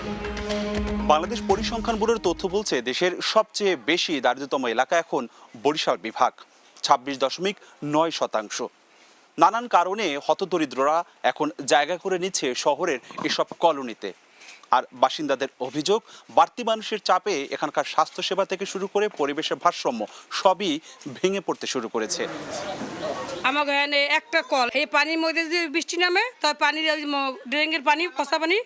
বাংলাদেশ পরিসংখ্যান ব্যুরোর তথ্য বলছে দেশের সবচেয়ে বেশি দারিদ্রতম এলাকা এখন বরিশাল বিভাগ, 26.9%। নানান কারণে হতদরিদ্ররা এখন জায়গা করে নিচ্ছে শহরের এসব কলোনিতে। আর বাসিন্দাদের অভিযোগ, বাড়তি মানুষের চাপে এখানকার স্বাস্থ্যসেবা থেকে শুরু করে পরিবেশের ভারসাম্য সবই ভেঙে পড়তে শুরু করেছে। আমাকে এখানে একটা কল, এই পানির মধ্যে যদি বৃষ্টি নামে তাই পানির ড্রেনের পানি, পচা পানি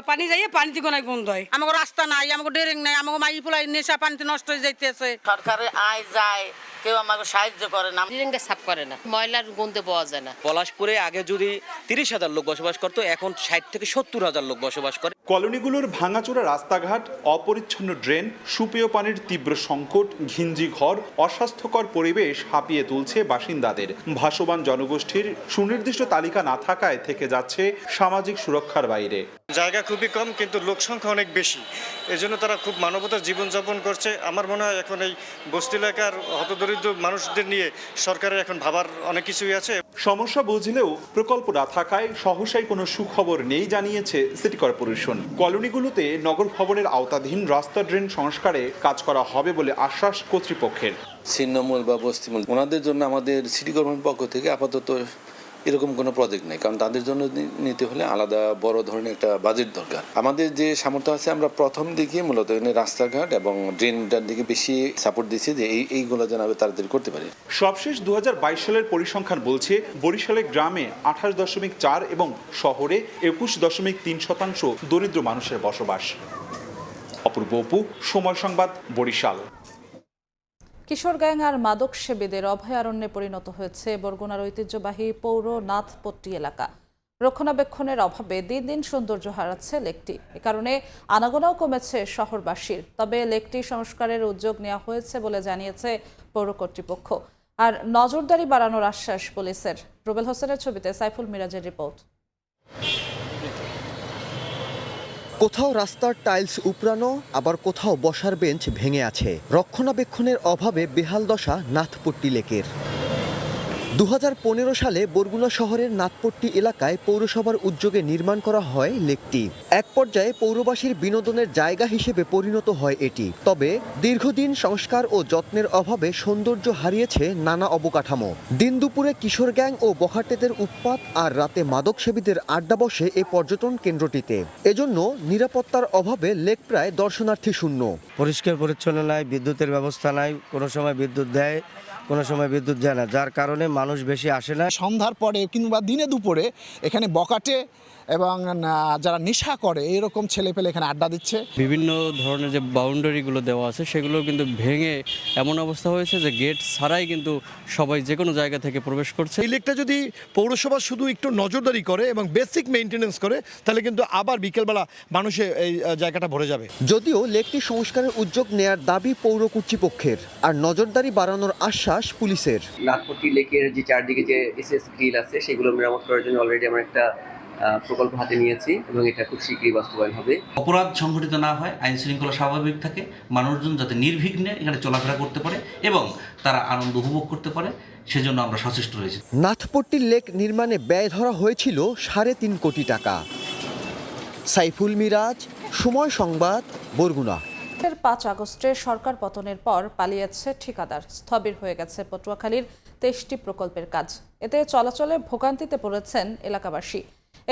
পানি যাইয়ে পানি থেকে অনেক গন্ধ হয়। আমাকে রাস্তা নাই, আমাকে ড্রেন নাই, আমাকে মাই পোলাই নেশা পানিতে নষ্ট হয়ে যাইতেছে। সরকারের আয় যায়, কেউ আমাকে সাহায্য করে না, ড্রেনটা সাফ করে না, ময়লার গন্ধে পাওয়া যায় না। পলাশপুরে আগে যদি 30,000 লোক বসবাস করতো, এখন 60 থেকে 70,000 লোক বসবাস করে। কলোনিগুলোর ভাঙাচোরা রাস্তাঘাট, অপরিচ্ছন্ন ড্রেন, সুপেয় পানির তীব্র সংকট, ঘিঞ্জি ঘর, অস্বাস্থ্যকর পরিবেশ হাঁপিয়ে তুলছে বাসিন্দাদের। ভাসমান জনগোষ্ঠীর সুনির্দিষ্ট তালিকা না থাকায় থেকে যাচ্ছে সামাজিক সুরক্ষার বাইরে। জায়গা খুবই কম, কিন্তু লোক সংখ্যা অনেক বেশি, এজন্য তারা খুব মানবতার জীবনযাপন করছে। আমার মনে হয় এখন এই বস্তি এলাকার হতদরিদ্র মানুষদের নিয়ে সরকারের এখন ভাবার অনেক কিছুই আছে। সমস্যা বুঝলেও প্রকল্প না থাকায় সহসাই কোনো সুখবর নেই জানিয়েছে সিটি কর্পোরেশন। কলোনিগুলোতে নগর ভবনের আওতাধীন রাস্তা ড্রেন সংস্কারে কাজ করা হবে বলে আশ্বাস কর্তৃপক্ষের। ছিন্নমূল বা বস্তিমূল ওনাদের জন্য আমাদের সিটি কর্পোরেশন পক্ষ থেকে আপাতত এরকম কোনো প্রজেক্ট নেই, কারণ তাদের জন্য নিতে হলে আলাদা বড় ধরনের একটা বাজেট দরকার। আমাদের যে সামর্থ্য আছে, আমরা প্রথম দিকে মূলত রাস্তাঘাট এবং ড্রেনটার দিকে বেশি সাপোর্ট দিচ্ছি, যে এইগুলো যেন আমরা তাড়াতাড়ি করতে পারি। সবশেষ 2022 সালের পরিসংখ্যান বলছে বরিশালে গ্রামে 28.4 এবং শহরে 21.3% দরিদ্র মানুষের বসবাস। অপূর্ব অপু, সময় সংবাদ, বরিশাল। কিশোর গ্যাং আর মাদক সেবীদের অভয়ারণ্যে পরিণত হয়েছে বরগুনার ঐতিহ্যবাহী পৌর নাথপট্টি এলাকা। রক্ষণাবেক্ষণের অভাবে দিন দিন সৌন্দর্য হারাচ্ছে লেকটি। এ কারণে আনাগোনাও কমেছে শহরবাসীর। তবে লেকটি সংস্কারের উদ্যোগ নেওয়া হয়েছে বলে জানিয়েছে পৌর কর্তৃপক্ষ। আর নজরদারি বাড়ানোর আশ্বাস পুলিশের। রুবেল হোসেনের ছবিতে সাইফুল মিরাজের রিপোর্ট। কোথাও রাস্তার টাইলস উপড়ানো, আবার কোথাও বসার বেঞ্চ ভেঙে আছে। রক্ষণাবেক্ষণের অভাবে বেহাল দশা নাথপট্টি লেকের। 2015 সালে বরগুনা শহরের নাথপট্টি এলাকায় পৌরসভার উদ্যোগে নির্মাণ করা হয় লেকটি। এক পর্যায়ে পৌরবাসীর বিনোদনের জায়গা হিসেবে পরিণত হয় এটি। তবে দীর্ঘদিন সংস্কার ও যত্নের অভাবে সৌন্দর্য হারিয়েছে নানা অবকাঠামো। দিন দুপুরে কিশোর গ্যাং ও বখাটেদের উৎপাত আর রাতে মাদক সেবীদের আড্ডা বসে এই পর্যটন কেন্দ্রটিতে। এজন্য নিরাপত্তার অভাবে লেক প্রায় দর্শনার্থী শূন্য। পরিষ্কার পরিচ্ছন্ন নাই, বিদ্যুতের ব্যবস্থা নাই, কোনো সময় বিদ্যুৎ দেয়, কোনো সময় বিদ্যুৎ যায় না, যার কারণে মানুষ বেশি আসে না। সন্ধ্যার পরে কিংবা দিনে দুপুরে এখানে বকাটে এবং যারা নেশা করে এরকম ছেলেপেলে এখানে আড্ডা দিচ্ছে। বিভিন্ন ধরনের যে বাউন্ডারিগুলো দেওয়া আছে সেগুলো কিন্তু ভেঙে এমন অবস্থা হয়েছে যে গেট ছাড়াই কিন্তু সবাই যে কোনো জায়গা থেকে প্রবেশ করছে। এই লেকটা যদি পৌরসভা শুধু একটু নজরদারি করে এবং বেসিক মেইনটেনেন্স করে, তাহলে কিন্তু আবার বিকেলবেলা মানুষে এই জায়গাটা ভরে যাবে। যদিও লেকটি সংস্কারের উদ্যোগ নেয়ার দাবি পৌর কর্তৃপক্ষের, আর নজরদারি বাড়ানোর আশ্বাস পুলিশের। নাথপট্টি লেকের যে চারদিকে যে এসএস গ্রিল আছে সেগুলো মেরামত করার জন্য অলরেডি আমরা একটা প্রকল্প হাতে নিয়েছি এবং এটা খুব শীঘ্রই বাস্তবায়ন হবে। অপরাধ সংঘটিত না হয়, আইন শৃঙ্খলা স্বাভাবিক থাকে, মানুষজন যাতে নির্বিঘ্নে এখানে চলাফেরা করতে পারে এবং তারা আনন্দ উপভোগ করতে পারে, সেজন্য আমরা সচেষ্ট রয়েছি। নাথপট্টি লেক নির্মাণে ব্যয় ধরা হয়েছিল 3.5 কোটি টাকা। সাইফুল মিরাজ, সময় সংবাদ, বরগুনা। 5 আগস্টে সরকার পতনের পর পালিয়েছে ঠিকাদার। স্থবির হয়ে গেছে পটুয়াখালীর 23টি প্রকল্পের কাজ। এতে চলাচলে ভোগান্তিতে পড়েছেন এলাকাবাসী।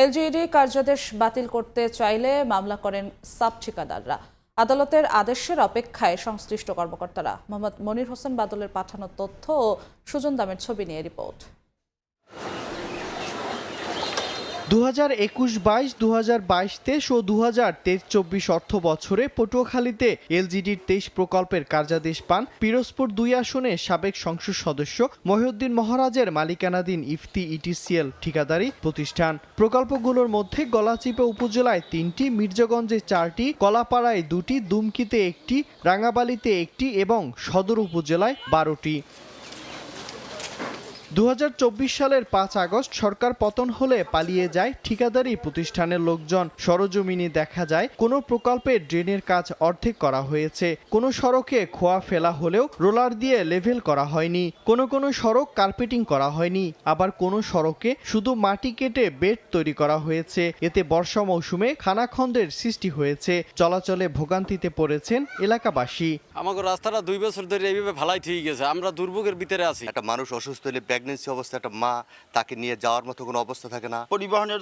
এলজিইডি কার্যাদেশ বাতিল করতে চাইলে মামলা করেন সাব ঠিকাদাররা। আদালতের আদেশের অপেক্ষায় সংশ্লিষ্ট কর্মকর্তারা। মোহাম্মদ মনির হোসেন বাদলের পাঠানো তথ্য ও সুজন দামের ছবি নিয়ে রিপোর্ট। 2021-22, 2022-23 ও 2023-24 অর্থ বছরে পটুয়াখালীতে এলজিডির 23 প্রকল্পের কার্যাদেশ পান পিরোজপুর 2 আসনে সাবেক সংসদ সদস্য মহিউদ্দিন মহারাজের মালিকানাধীন ইফতি ইটিসিএল ঠিকাদারি প্রতিষ্ঠান। প্রকল্পগুলোর মধ্যে গলাচিপা উপজেলায় 3টি, মির্জাগঞ্জে 4টি, কলাপাড়ায় 2টি, দুমকিতে 1টি, রাঙ্গাবালিতে 1টি এবং সদর উপজেলায় 12টি। 2024 সালের 5 আগস্ট সরকার পতন হলে পালিয়ে যায় ঠিকাদারি প্রতিষ্ঠানের লোকজন। সরজমিনে দেখা যায় কোনো প্রকল্পে ড্রেনের কাজ অর্ধেক করা হয়েছে, কোনো সড়কে খোয়া ফেলা হলেও রোলার দিয়ে লেভেল করা হয়নি, কোনো সড়ক কার্পেটিং করা হয়নি, আবার কোনো সড়কে শুধু মাটি কেটে বেড তৈরি করা হয়েছে। এতে বর্ষা মৌসুমে খানাখন্দের সৃষ্টি হয়েছে। চলাচলে ভোগান্তিতে পড়েছেন এলাকাবাসী। আমাদের রাস্তাটা 2 বছর ধরে এইভাবে ভালাই ঠিক গেছে, আমরা দুর্ভোগের ভিতরে আছি। একটা মানুষ অসুস্থ হলে ব্যাগ প্রেগনেন্সি অবস্থা একটা মা, তাকে নিয়ে যাওয়ার মতো কোনো অবস্থা থাকে না। পরিবহনের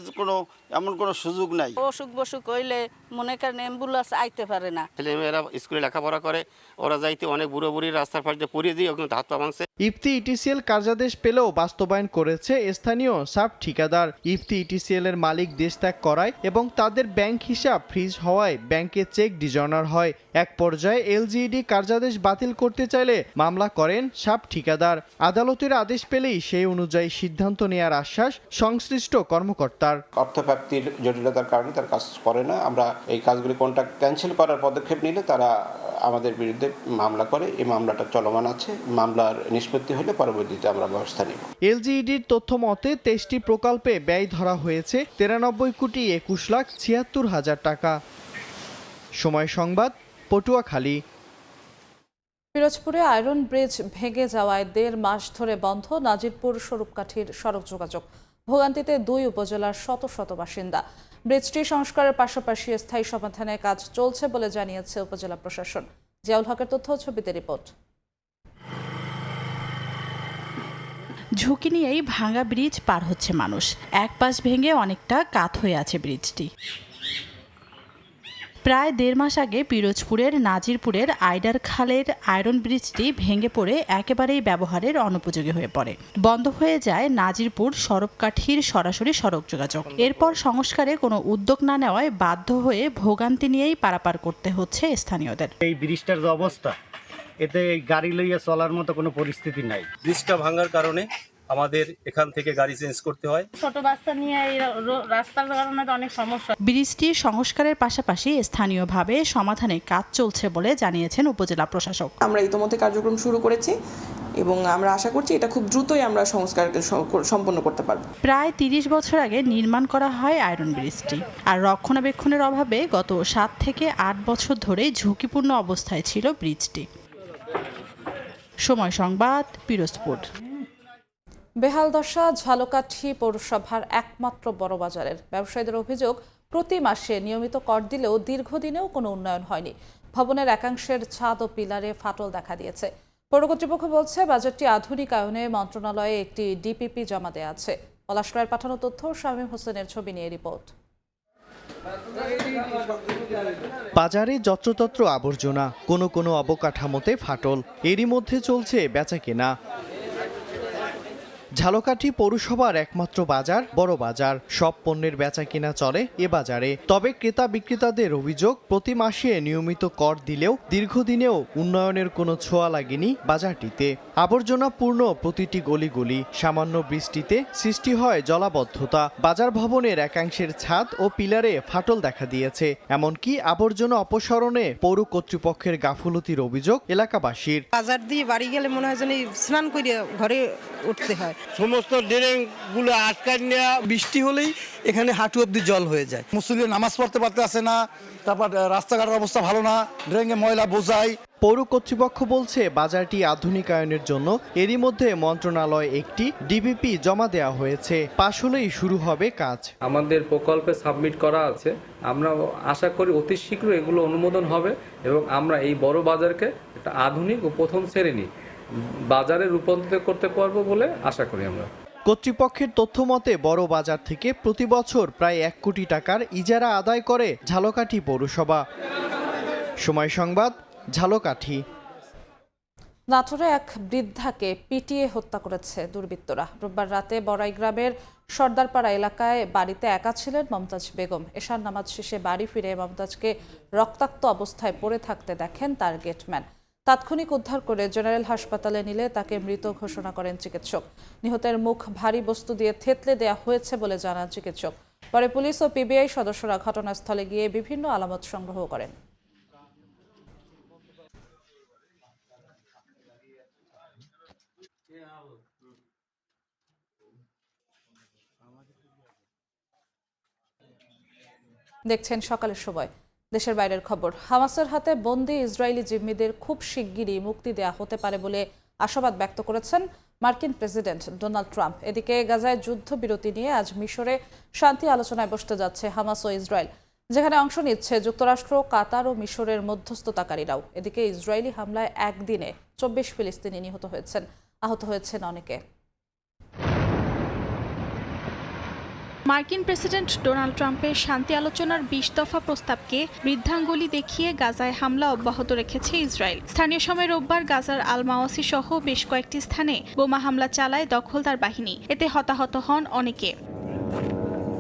এমন কোনো সুযোগ নাই। অসুখ বসুখ হইলে মনে করেন অ্যাম্বুলেন্স আইতে পারে না। ছেলেমেয়েরা স্কুলে লেখাপড়া করে, ওরা যাইতে অনেক বুড়ো বুড়ি রাস্তার পাশে দিয়ে পড়িয়ে দিয়ে ওখানে হাত পা ভাঙছে। ইফতি ইটিসিএল কার্যাদেশ পেলেও বাস্তবায়ন করেছে স্থানীয় সাব ঠিকাদার। ইফতি ইটিসিএল এর মালিক দেশ ত্যাগ করায় এবং তাদের ব্যাংক হিসাব ফ্রিজ হওয়ায় ব্যাংকে চেক ডিজনার হয়। এক পর্যায়ে এলজিইডি কার্যাদেশ বাতিল করতে চাইলে মামলা করেন সাব ঠিকাদার। আদালতের আদেশ পেলেই সেই অনুযায়ী সিদ্ধান্ত নেয়ার আশ্বাস সংশ্লিষ্ট কর্মকর্তার। অর্থপ্রাপ্তির জটিলতার কারণে তার কাজ করে না। আমরা এই কাজগুলি কন্ট্রাক্ট ক্যান্সেল করার পদক্ষেপ নিলে তারা আমাদের বিরুদ্ধে মামলা করে। এই মামলাটা চলমান আছে। মামলার নিষ্পত্তি হলে পরবর্তীতে আমরা ব্যবস্থা নিব। এলজিইডির তথ্য মতে 23টি প্রকল্পে ব্যয় ধরা হয়েছে 93,21,76,000 টাকা। সময় সংবাদ, পটুয়াখালী। পিরোজপুরে আয়রন ব্রিজ ভেঙে যাওয়ায় 1.5 মাস ধরে বন্ধ নাজিরপুর স্বরূপকাঠির সড়ক যোগাযোগ। ভোগান্তিতে 2 উপজেলার শত শত বাসিন্দা। ব্রিজটি সংস্কারের পাশাপাশি স্থায়ী সমাধানের কাজ চলছে বলে জানিয়েছে উপজেলা প্রশাসন। জিয়াউল হকের তথ্য, ছবিতে রিপোর্ট। ঝুঁকি নিয়েই ভাঙা ব্রিজ পার হচ্ছে মানুষ। এক পাশ ভেঙে অনেকটা কাত হয়ে আছে ব্রিজটি। প্রায় 1.5 মাস আগে পিরোজপুরের নাজিরপুরের আইডার খালের আয়রন ব্রিজটি ভেঙে পড়ে একেবারেই ব্যবহারের অনুপযোগী হয়ে পড়ে। বন্ধ হয়ে যায় নাজিরপুর স্বরূপকাঠির সরাসরি সড়ক যোগাযোগ। এরপর সংস্কারে কোনো উদ্যোগ না নেওয়ায় বাধ্য হয়ে ভোগান্তি নিয়েই পারাপার করতে হচ্ছে স্থানীয়দের। এই ব্রিজটার যে অবস্থা, এতে গাড়ি লইয়া চলার মতো কোনো পরিস্থিতি নাই। ব্রিজটা ভাঙার কারণে আমাদের এখান থেকে গাড়ি চেঞ্জ করতে হয়। ছোট বাচ্চা নিয়ে এই রাস্তার কারণে অনেক সমস্যা। ব্রিজটি সংস্কারের পাশাপাশি স্থানীয়ভাবে সমাধানে কাজ চলছে বলে জানিয়েছেন উপজেলা প্রশাসক। আমরা ইতোমধ্যে কার্যক্রম শুরু করেছি এবং আমরা আশা করছি এটা খুব দ্রুতই আমরা সংস্কার সম্পন্ন করতে পারব। প্রায় 30 বছর আগে নির্মাণ করা হয় আয়রন ব্রিজটি, আর রক্ষণাবেক্ষণের অভাবে গত 7 থেকে 8 বছর ধরে ঝুঁকিপূর্ণ অবস্থায় ছিল ব্রিজটি। সময় সংবাদ, পিরোজপুর। বেহাল দশা ঝালকাঠি পৌরসভার একমাত্র বড় বাজারের। ব্যবসায়ীদের অভিযোগ, প্রতি মাসে নিয়মিত কর দিলেও দীর্ঘদিনেও কোনো উন্নয়ন হয়নি। ভবনের একাংশের ছাদ ও পিলারে ফাটল দেখা দিয়েছে। পৌর কর্তৃপক্ষ বলছে বাজারটি আধুনিকায়নে মন্ত্রণালয়ে একটি ডিপিপি জমা দেওয়া আছে। পলাশক্রয়ের পাঠানো তথ্য, শামীম হোসেনের ছবি নিয়ে রিপোর্ট। বাজারে যত্রতত্র আবর্জনা, কোনো অবকাঠামোতে ফাটল, এরই মধ্যে চলছে বেচাকেনা। ঝালকাঠি পৌরসভার একমাত্র বাজার বড় বাজার। সব পণ্যের বেচাকেনা চলে এ বাজারে। তবে ক্রেতা বিক্রেতাদের অভিযোগ, প্রতি মাসে নিয়মিত কর দিলেও দীর্ঘদিনেও উন্নয়নের কোনো ছোঁয়া লাগেনি বাজারটিতে। আবর্জনাপূর্ণ প্রতিটি গলিগুলি, সামান্য বৃষ্টিতে সৃষ্টি হয় জলাবদ্ধতা। বাজার ভবনের একাংশের ছাদ ও পিলারে ফাটল দেখা দিয়েছে। এমনকি আবর্জনা অপসারণে পৌর কর্তৃপক্ষের গাফুলতির অভিযোগ এলাকাবাসীর। বাজার দিয়ে বাড়ি গেলে মনে হয় যেন স্নান করে ঘরে উঠতে হয়। সমস্ত ড্রেন গুলো আটকায় নেওয়া, বৃষ্টি হলেই এখানে হাঁটু অব্দি জল হয়ে যায়। মুসলিম নামাজ পড়তে পারতেছে না, তারপর রাস্তাঘাটের অবস্থা ভালো না, ড্রেনে ময়লা বোঝায়। পৌর কর্তৃপক্ষ বলছে বাজারটি আধুনিকায়নের জন্য এরই মধ্যে মন্ত্রণালয়ে একটি ডিপিপি জমা দেওয়া হয়েছে। পাশ হলেই শুরু হবে কাজ। আমাদের প্রকল্পে সাবমিট করা আছে। আমরা আশা করি অতি শীঘ্র এগুলো অনুমোদন হবে এবং আমরা এই বড় বাজারকে একটা আধুনিক ও প্রথম শ্রেণী বাজারে রূপান্তরিত করতে পারবো বলে আশা করি আমরা। কর্তৃপক্ষের তথ্য মতে বড় বাজার থেকে প্রতি বছর প্রায় 1 কোটি টাকার ইজারা আদায় করে ঝালকাঠি পৌরসভা। সময় সংবাদ, ঝালকাঠি। নাটোরে এক বৃদ্ধাকে পিটিয়ে হত্যা করেছে দুর্বৃত্তরা। রোববার রাতে বড়াই গ্রামের সর্দারপাড়া এলাকায় বাড়িতে একা ছিলেন মমতাজ বেগম। এশার নামাজ শেষে বাড়ি ফিরে মমতাজকে রক্তাক্ত অবস্থায় পড়ে থাকতে দেখেন তার গেটম্যান। তাৎক্ষণিক উদ্ধার করে জেনারেল হাসপাতালে নিলে তাকে মৃত ঘোষণা করেন চিকিৎসক। নিহতের মুখ ভারী বস্তু দিয়ে থেতলে দেওয়া হয়েছে বলে জানান চিকিৎসক। পরে পুলিশ ও পিবিআই সদস্যরা ঘটনাস্থলে গিয়ে বিভিন্ন আলামত সংগ্রহ করেন। দেখছেন সকালের সময়। দেশের বাইরের খবর, হামাসের হাতে বন্দী ইসরায়েলি জিম্মিদের খুব শিগগিরই মুক্তি দেওয়া হতে পারে বলে আশাবাদ ব্যক্ত করেছেন মার্কিন প্রেসিডেন্ট ডোনাল্ড ট্রাম্প। এদিকে গাজায় যুদ্ধবিরতি নিয়ে আজ মিশরে শান্তি আলোচনায় বসতে যাচ্ছে হামাস ও ইসরায়েল, যেখানে অংশ নিচ্ছে যুক্তরাষ্ট্র, কাতার ও মিশরের মধ্যস্থতাকারীরাও। এদিকে ইসরায়েলি হামলায় একদিনে 24 ফিলিস্তিনি নিহত হয়েছেন, আহত হয়েছেন অনেকে। মার্কিন প্রেসিডেন্ট ডোনাল্ড ট্রাম্পের শান্তি আলোচনার ২০ দফা প্রস্তাবকে বৃদ্ধাঙ্গুলি দেখিয়ে গাজায় হামলা অব্যাহত রেখেছে ইসরায়েল। স্থানীয় সময় রোববার গাজার আল মাওয়াসি সহ বেশ কয়েকটি স্থানে বোমা হামলা চালায় দখলদার বাহিনী। এতে হতাহত হন অনেকে।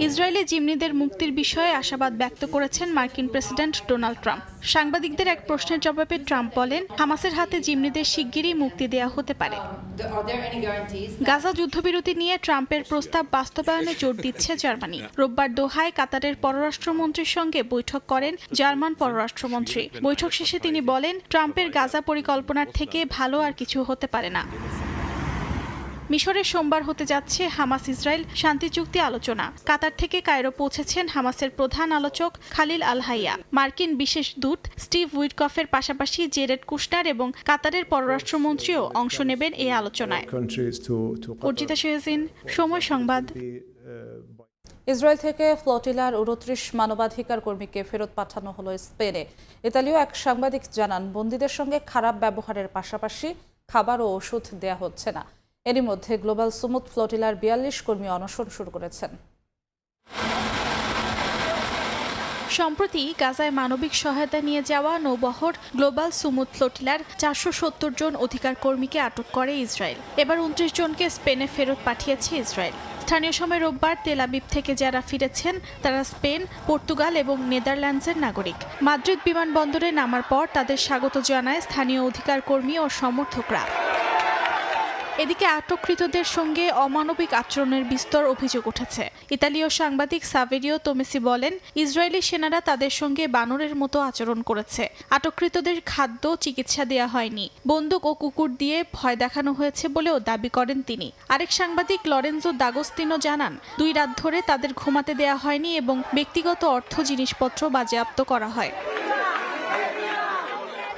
ইসরায়েলে জিম্মিদের মুক্তির বিষয়ে আশাবাদ ব্যক্ত করেছেন মার্কিন প্রেসিডেন্ট ডোনাল্ড ট্রাম্প। সাংবাদিকদের এক প্রশ্নের জবাবে ট্রাম্প বলেন, হামাসের হাতে জিম্মিদের শিগগিরই মুক্তি দেওয়া হতে পারে। গাজা যুদ্ধবিরতি নিয়ে ট্রাম্পের প্রস্তাব বাস্তবায়নে জোর দিচ্ছে জার্মানি। রোববার দোহায় কাতারের পররাষ্ট্রমন্ত্রীর সঙ্গে বৈঠক করেন জার্মান পররাষ্ট্রমন্ত্রী। বৈঠক শেষে তিনি বলেন, ট্রাম্পের গাজা পরিকল্পনার থেকে ভালো আর কিছু হতে পারে না। মিশরে সোমবার হতে যাচ্ছে হামাস ইসরায়েল শান্তি চুক্তি আলোচনা। কাতার থেকে কায়রো পৌঁছেছেন হামাসের প্রধান আলোচক খালিল আল হাইয়া, মার্কিন বিশেষ দূত স্টিভ উইটকফের পাশাপাশি জেরেড কুশনার এবং কাতারের পররাষ্ট্রমন্ত্রীও অংশ নেবেন এই আলোচনায়। অর্জিতা শেহজিন, সময় সংবাদ। ইসরায়েল থেকে ফ্লোটিলার ২৯ মানবাধিকার কর্মীকে ফেরত পাঠানো হলো স্পেনে। ইতালীয় এক সাংবাদিক জানান, বন্দীদের সঙ্গে খারাপ ব্যবহারের পাশাপাশি খাবার ও ওষুধ দেয়া হচ্ছে না। এরই মধ্যে গ্লোবাল সুমুদ ফ্লোটিলার ৪২ কর্মী অনশন শুরু করেছেন। সম্প্রতি গাজায় মানবিক সহায়তা নিয়ে যাওয়া নৌবহর গ্লোবাল সুমুদ ফ্লোটিলার ৪৭০ জন অধিকার কর্মীকে আটক করে ইসরায়েল। এবার ২৯ জনকে স্পেনে ফেরত পাঠিয়েছে ইসরায়েল। স্থানীয় সময় রোববার তেল আবিব থেকে যারা ফিরেছেন তারা স্পেন, পর্তুগাল এবং নেদারল্যান্ডসের নাগরিক। মাদ্রিদ বিমানবন্দরে নামার পর তাদের স্বাগত জানায় স্থানীয় অধিকার কর্মী ও সমর্থকরা। এদিকে আটককৃতদের সঙ্গে অমানবিক আচরণের বিস্তর অভিযোগ উঠেছে। ইতালীয় সাংবাদিক সাভেরিও তোমেসি বলেন, ইসরায়েলি সেনারা তাদের সঙ্গে বানরের মতো আচরণ করেছে। আটককৃতদের খাদ্য, চিকিৎসা দেয়া হয়নি, বন্দুক ও কুকুর দিয়ে ভয় দেখানো হয়েছে বলেও দাবি করেন তিনি। আরেক সাংবাদিক লরেনজো দাগোস্তিনো জানান, ২ রাত ধরে তাদের ঘুমাতে দেয়া হয়নি এবং ব্যক্তিগত অর্থ জিনিসপত্র বাজেয়াপ্ত করা হয়।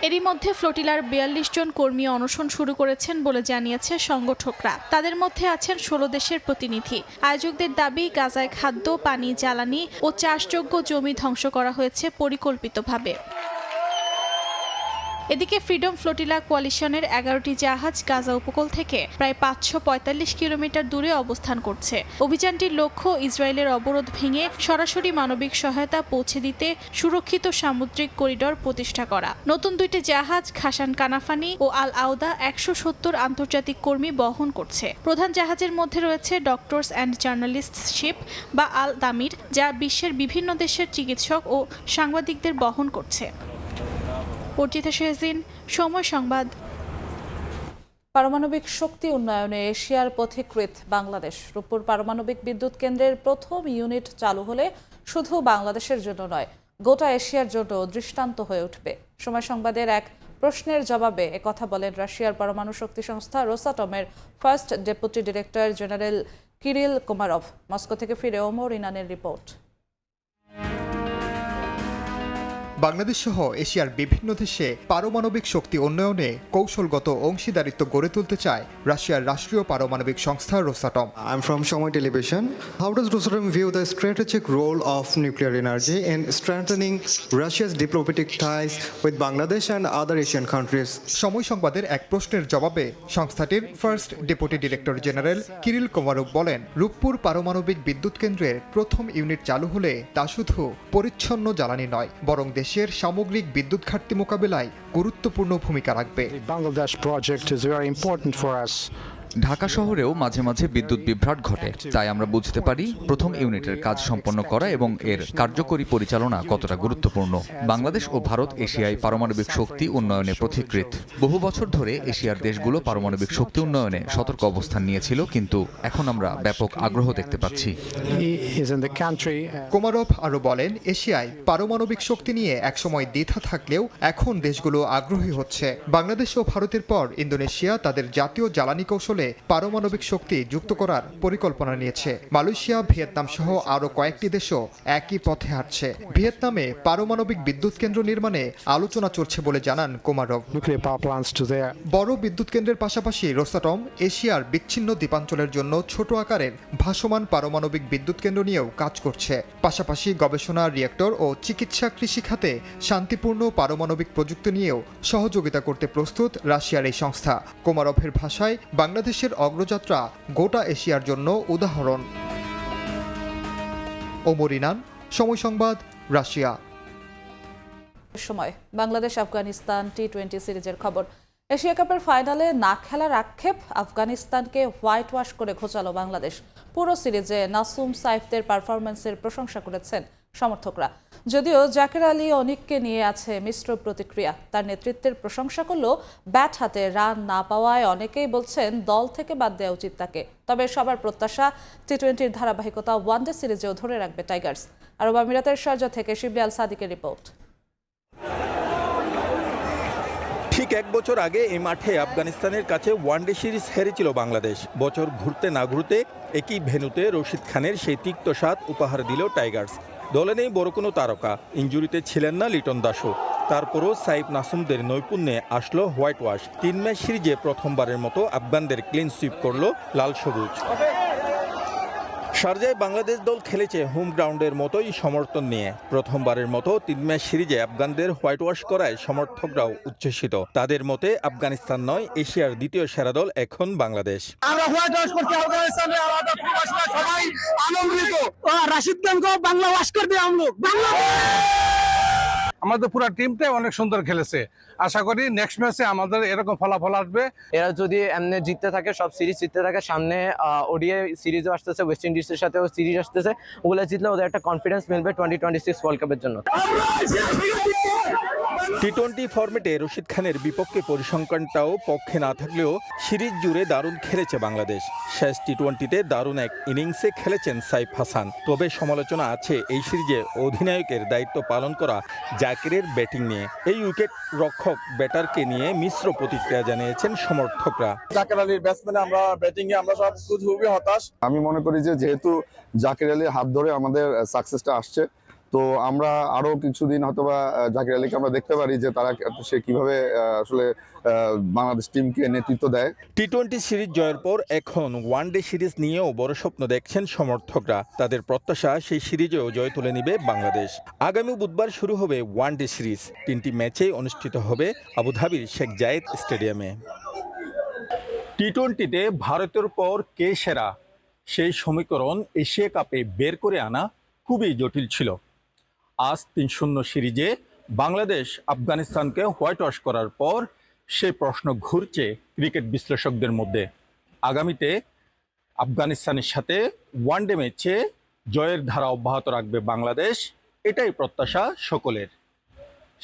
এরই মধ্যে ফ্লোটিলার ৪২ জন কর্মী অনশন শুরু করেছেন বলে জানিয়েছে সংগঠকরা। তাদের মধ্যে আছেন ১৬ দেশের প্রতিনিধি। আয়োজকদের দাবি, গাজায় খাদ্য, পানি, জ্বালানি ও চাষযোগ্য জমি ধ্বংস করা হয়েছে পরিকল্পিতভাবে। এদিকে ফ্রিডম ফ্লোটিলা কোয়ালিশনের ১১টি জাহাজ গাজা উপকূল থেকে প্রায় ৫৪৫ কিলোমিটার দূরে অবস্থান করছে। অভিযানটির লক্ষ্য ইসরায়েলের অবরোধ ভেঙে সরাসরি মানবিক সহায়তা পৌঁছে দিতে সুরক্ষিত সামুদ্রিক করিডর প্রতিষ্ঠা করা। নতুন ২টি জাহাজ ঘাসান কানাফানি ও আল আউদা ১৭০ আন্তর্জাতিক কর্মী বহন করছে। প্রধান জাহাজের মধ্যে রয়েছে ডক্টরস অ্যান্ড জার্নালিস্ট শিপ বা আল দামির, যা বিশ্বের বিভিন্ন দেশের চিকিৎসক ও সাংবাদিকদের বহন করছে। অর্জিতা শেহজিন, সময় সংবাদ। পারমাণবিক শক্তি উন্নয়নে এশিয়ার পথিকৃৎ বাংলাদেশ। রূপপুর পারমাণবিক বিদ্যুৎ কেন্দ্রের প্রথম ইউনিট চালু হলে শুধু বাংলাদেশের জন্য নয়, গোটা এশিয়ার জন্য দৃষ্টান্ত হয়ে উঠবে। সময় সংবাদের এক প্রশ্নের জবাবে একথা বলেন রাশিয়ার পরমাণু শক্তি সংস্থা রোসাটমের first deputy director general Kirill Komarov. Moscow থেকে ফিরে ওমর ইনানের রিপোর্ট। বাংলাদেশ সহ এশিয়ার বিভিন্ন দেশে পারমাণবিক শক্তি উন্নয়নে কৌশলগত অংশীদারিত্ব গড়ে তুলতে চায় রাশিয়ার রাষ্ট্রীয় পারমাণবিক সংস্থা Rosatom. I'm from Shomoy Television. How does Rosatom view the strategic role of nuclear energy in strengthening Russia's diplomatic ties with Bangladesh and other Asian countries? সময় সংবাদের এক প্রশ্নের জবাবে সংস্থাটির first deputy director general Kirill Komarov বলেন, রূপপুর পারমাণবিক বিদ্যুৎ কেন্দ্রের প্রথম ইউনিট চালু হলে তা শুধু পরিচ্ছন্ন জ্বালানি নয়, বরং দেশের সামগ্রিক বিদ্যুৎ ঘাটতি মোকাবেলায় গুরুত্বপূর্ণ ভূমিকা রাখবে। ঢাকা শহরেও মাঝে মাঝে বিদ্যুৎ বিভ্রাট ঘটে, তাই আমরা বুঝতে পারি প্রথম ইউনিটের কাজ সম্পন্ন করা এবং এর কার্যকরী পরিচালনা কতটা গুরুত্বপূর্ণ। বাংলাদেশ ও ভারত এশিয়ায় পারমাণবিক শক্তি উন্নয়নে পথিকৃৎ। বহু বছর ধরে এশিয়ার দেশগুলো পারমাণবিক শক্তি উন্নয়নে সতর্ক অবস্থান নিয়েছিল, কিন্তু এখন আমরা ব্যাপক আগ্রহ দেখতে পাচ্ছি। কোমারভ আরও বলেন, এশিয়ায় পারমাণবিক শক্তি নিয়ে একসময় দ্বিধা থাকলেও এখন দেশগুলো আগ্রহী হচ্ছে। বাংলাদেশ ও ভারতের পর ইন্দোনেশিয়া তাদের জাতীয় জ্বালানি কৌশলে পারমাণবিক শক্তি যুক্ত করার পরিকল্পনা নিয়েছে। মালয়েশিয়া, ভিয়েতনাম সহ আরও কয়েকটি দেশও একই পথে হাঁটছে। ভিয়েতনামে পারমাণবিক বিদ্যুৎ কেন্দ্র নির্মাণে আলোচনা চলছে বলে জানান কোমারভ। বড় বিদ্যুৎ কেন্দ্রের পাশাপাশি রোসাটম এশিয়ার বিচ্ছিন্ন দ্বীপাঞ্চলের জন্য ছোট আকারের ভাসমান পারমাণবিক বিদ্যুৎ কেন্দ্র নিয়েও কাজ করছে। পাশাপাশি গবেষণা, রিয়েক্টর ও চিকিৎসা, কৃষি খাতে শান্তিপূর্ণ পারমাণবিক প্রযুক্তি নিয়েও সহযোগিতা করতে প্রস্তুত রাশিয়ার এই সংস্থা। কোমারভের ভাষায়, বাংলাদেশের অগ্রযাত্রা গোটা এশিয়ার জন্য উদাহরণ। ওমর ইনান, সময় সংবাদ, রাশিয়া। সময় বাংলাদেশ আফগানিস্তান টি-20 সিরিজের খবর। এশিয়া কাপের ফাইনালে না খেলার আক্ষেপ, আফগানিস্তানকে হোয়াইট ওয়াশ করে ঘোচালো বাংলাদেশ। পুরো সিরিজে নাসুম সাইফদের পারফরম্যান্সের প্রশংসা করেছেন সমর্থকরা। যদিও জাকের আলী অনিককে নিয়ে আছে মিশ্র প্রতিক্রিয়া। তার নেতৃত্বের প্রশংসা করলেও ব্যাট হাতে রান না পাওয়ায় অনেকেই বলছেন দল থেকে বাদ দেওয়া উচিত তাকে। তবে সবার প্রত্যাশা টি-20-র ধারাবাহিকতা ওয়ানডে সিরিজেও ধরে রাখবে টাইগার্স। আরব আমিরাতের শারজাহ থেকে শিবলি আল সাদিকের রিপোর্ট। ঠিক এক বছর আগে এই মাঠে আফগানিস্তানের কাছে ওয়ানডে সিরিজ হেরেছিল বাংলাদেশ। বছর ঘুরতে না ঘুরতে একই ভেন্যুতে রশিদ খানের সেই তিক্ত স্বাদ উপহার দিল টাইগার্স। দলে নেই বড় কোনো তারকা, ইনজুরিতে ছিলেন না লিটন দাসও। তারপরও সাইফ নাসুমদের নৈপুণ্যে আসলো হোয়াইট ওয়াশ। 3 ম্যাচ সিরিজে প্রথমবারের মতো আফগানদের ক্লিন সুইপ করল লাল সবুজ। শারজায় বাংলাদেশ দল খেলেছে হোম গ্রাউন্ডের মতোই সমর্থন নিয়ে। প্রথমবারের মতো 3 ম্যাচ সিরিজে আফগানদের হোয়াইট ওয়াশ করায় সমর্থকরাও উচ্ছ্বসিত। তাদের মতে আফগানিস্তান নয়, এশিয়ার দ্বিতীয় সেরা দল এখন বাংলাদেশ। আমরা হোয়াইট ওয়াশ করছি আফগানিস্তানের, আলাদা প্রবাসীরা সবাই আনন্দিত। রাশিদ খানকে বাংলা ওয়াশ করে দিয়ে আমরা আমাদের পুরো টিমটাই অনেক সুন্দর খেলেছে। আশা করি নেক্সট ম্যাচে আমাদের এরকম ফলাফল আসবে। এরা যদি এমনি জিততে থাকে, সব সিরিজ জিততে থাকে, সামনে ওডিআই সিরিজও আসতেছে, ওয়েস্ট ইন্ডিজের সাথেও সিরিজ আসতেছে, ওগুলো জিতলে ওদের একটা কনফিডেন্স মিলবে 2026 ওয়ার্ল্ড কাপের জন্য। টি-20 ফরম্যাটে রশিদ খানের বিপক্ষে পরিসংখ্যানটাও পক্ষে না থাকলেও সিরিজ জুড়ে দারুণ খেলেছে বাংলাদেশ। শেষ টি-20তে দারুণ এক ইনিংসে খেলেছেন সাইফ হাসান। তবে সমালোচনা আছে এই সিরিজে অধিনায়কের দায়িত্ব পালন করা জাকিরের ব্যাটিং নিয়ে। এই উইকেট রক্ষক ব্যাটারকে নিয়ে মিশ্র প্রতিক্রিয়া জানিয়েছেন সমর্থকরা। জাকির আলীর ব্যাটসম্যানে আমরা ব্যাটিংয়ে আমরা সব খুবই হতাশ। আমি মনে করি যে যেহেতু জাকির আলীর হাত ধরে আমাদের সাকসেসটা আসছে, তো আমরা আরো কিছুদিন হয়তোবা জাকির আলীকে আমরা দেখতে পারি যে সে কিভাবে আসলে বাংলাদেশ টিমকে নেতৃত্ব দেয়। টি-20 সিরিজ জয়ের পর এখন ওয়ানডে সিরিজ নিয়েও বড় স্বপ্ন দেখছেন সমর্থকরা। তাদের প্রত্যাশা সেই সিরিজেও জয় তুলে নিবে বাংলাদেশ। আগামী বুধবার শুরু হবে ওয়ানডে সিরিজ। 3টি ম্যাচে অনুষ্ঠিত হবে আবুধাবির শেখ জায়েদ স্টেডিয়ামে। টি-20তে ভারতের পর কে সেরা, সেই সমীকরণ এশিয়া কাপে বের করে আনা খুবই জটিল ছিল। আজ 3-0 সিরিজে বাংলাদেশ আফগানিস্তানকে হোয়াইট ওয়াশ করার পর সেই প্রশ্ন ঘুরছে ক্রিকেট বিশ্লেষকদের মধ্যে। আগামীতে আফগানিস্তানের সাথে ওয়ানডে ম্যাচে জয়ের ধারা অব্যাহত রাখবে বাংলাদেশ, এটাই প্রত্যাশা সকলের।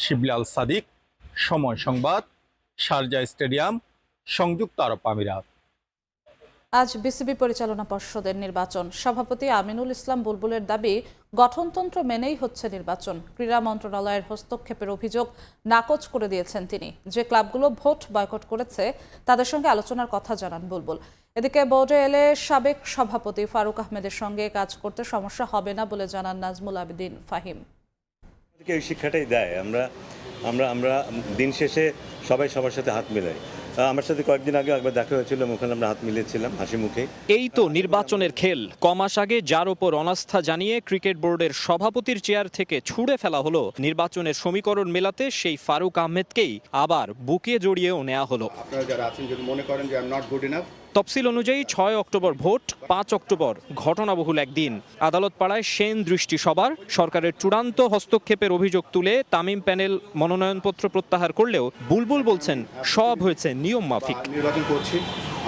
শিবলি আল সাদিক, সময় সংবাদ, শারজাহ স্টেডিয়াম, সংযুক্ত আরব আমিরাত। আজ বিসিবি পরিচালনা পর্ষদের নির্বাচন। সভাপতি আমিনুল ইসলাম বুলবুলের দাবি, গঠনতন্ত্র মেনেই হচ্ছে নির্বাচন। ক্রীড়া মন্ত্রণালয়ের হস্তক্ষেপের অভিযোগ নাকচ করে দিয়েছেন তিনি। যে ক্লাবগুলো ভোট বয়কট করেছে তাদের সঙ্গে আলোচনার কথা জানান বুলবুল। এদিকে বোর্ডে এলে সাবেক সভাপতি ফারুক আহমেদের সঙ্গে কাজ করতে সমস্যা হবে না বলে জানান নাজমুল আবেদিন ফাহিম। এই শিক্ষাটাই দেয়, আমরা দিন শেষে সবাই সবার সাথে হাত মেলাই। আমার সাথে কয়েকদিন আগে একবার দেখা হয়েছিল, ওখানে আমরা হাত মিলিয়েছিলাম হাসি মুখে। এই তো নির্বাচনের খেল। কমাস আগে যার ওপর অনাস্থা জানিয়ে ক্রিকেট বোর্ডের সভাপতির চেয়ার থেকে ছুড়ে ফেলা হলো, নির্বাচনের সমীকরণ মেলাতে সেই ফারুক আহমেদকেই আবার বুকে জড়িয়েও নেওয়া হলো। আপনারা যারা আছেন যদি মনে করেন যে I am not good enough. তফসিল অনুযায়ী 6 অক্টোবর ভোট, 5 অক্টোবর ঘটনাবহুল একদিন। আদালত পাড়ায় সেন দৃষ্টি সবার। সরকারের চূড়ান্ত হস্তক্ষেপের অভিযোগ তুলে তামিম প্যানেল মনোনয়নপত্র প্রত্যাহার করলেও বুলবুল বলছেন সব হয়েছে নিয়ম মাফিক। নির্বাচন করছি,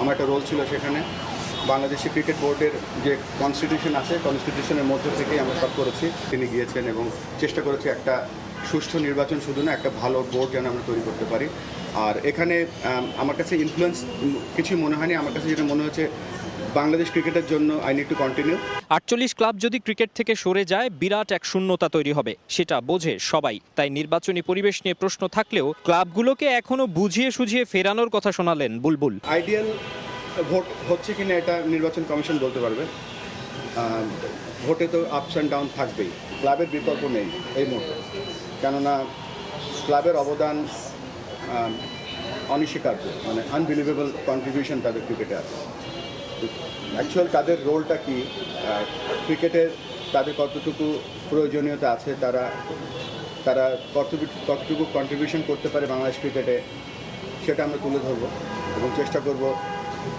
আমার একটা রোল ছিল সেখানে। বাংলাদেশি ক্রিকেট বোর্ডের যে কনস্টিটিউশন আছে, কনস্টিটিউশনের মধ্যে থেকেই আমরা সব করেছি। তিনি গিয়েছেন এবং চেষ্টা করেছি একটা সুষ্ঠু নির্বাচন, শুধু না একটা ভালো বোর্ড যেন আমরা তৈরি করতে পারি। আর এখানে আমার কাছে ইনফ্লুয়েন্স কিছুই মনে হয়নি। আমার কাছে যেটা মনে হচ্ছে বাংলাদেশ ক্রিকেটের জন্য I need to continue. 48 club যদি ক্রিকেট থেকে সরে যায় বিরাট এক শূন্যতা তৈরি হবে, সেটা বোঝে সবাই। তাই নির্বাচনী পরিবেশ নিয়ে প্রশ্ন থাকলেও ক্লাবগুলোকে এখনো বুঝিয়ে সুঝিয়ে ফেরানোর কথা শোনালেন বুলবুল। আইডিয়াল ভোট হচ্ছে কিনা এটা নির্বাচন কমিশন বলতে পারবে। ভোটে তো আপস অ্যান্ড ডাউন থাকবেই, ক্লাবের বিকল্প নেই এই মুহূর্তে, কেননা ক্লাবের অবদান অনস্বীকার্য, মানে আনবিলিভেবল কন্ট্রিবিউশন তাদের ক্রিকেটে আছে। অ্যাকচুয়াল তাদের রোলটা কি, ক্রিকেটের তাদের কতটুকু প্রয়োজনীয়তা আছে, তারা কতটুকু কন্ট্রিবিউশন করতে পারে বাংলাদেশ ক্রিকেটে, সেটা আমরা তুলে ধরবো এবং চেষ্টা করব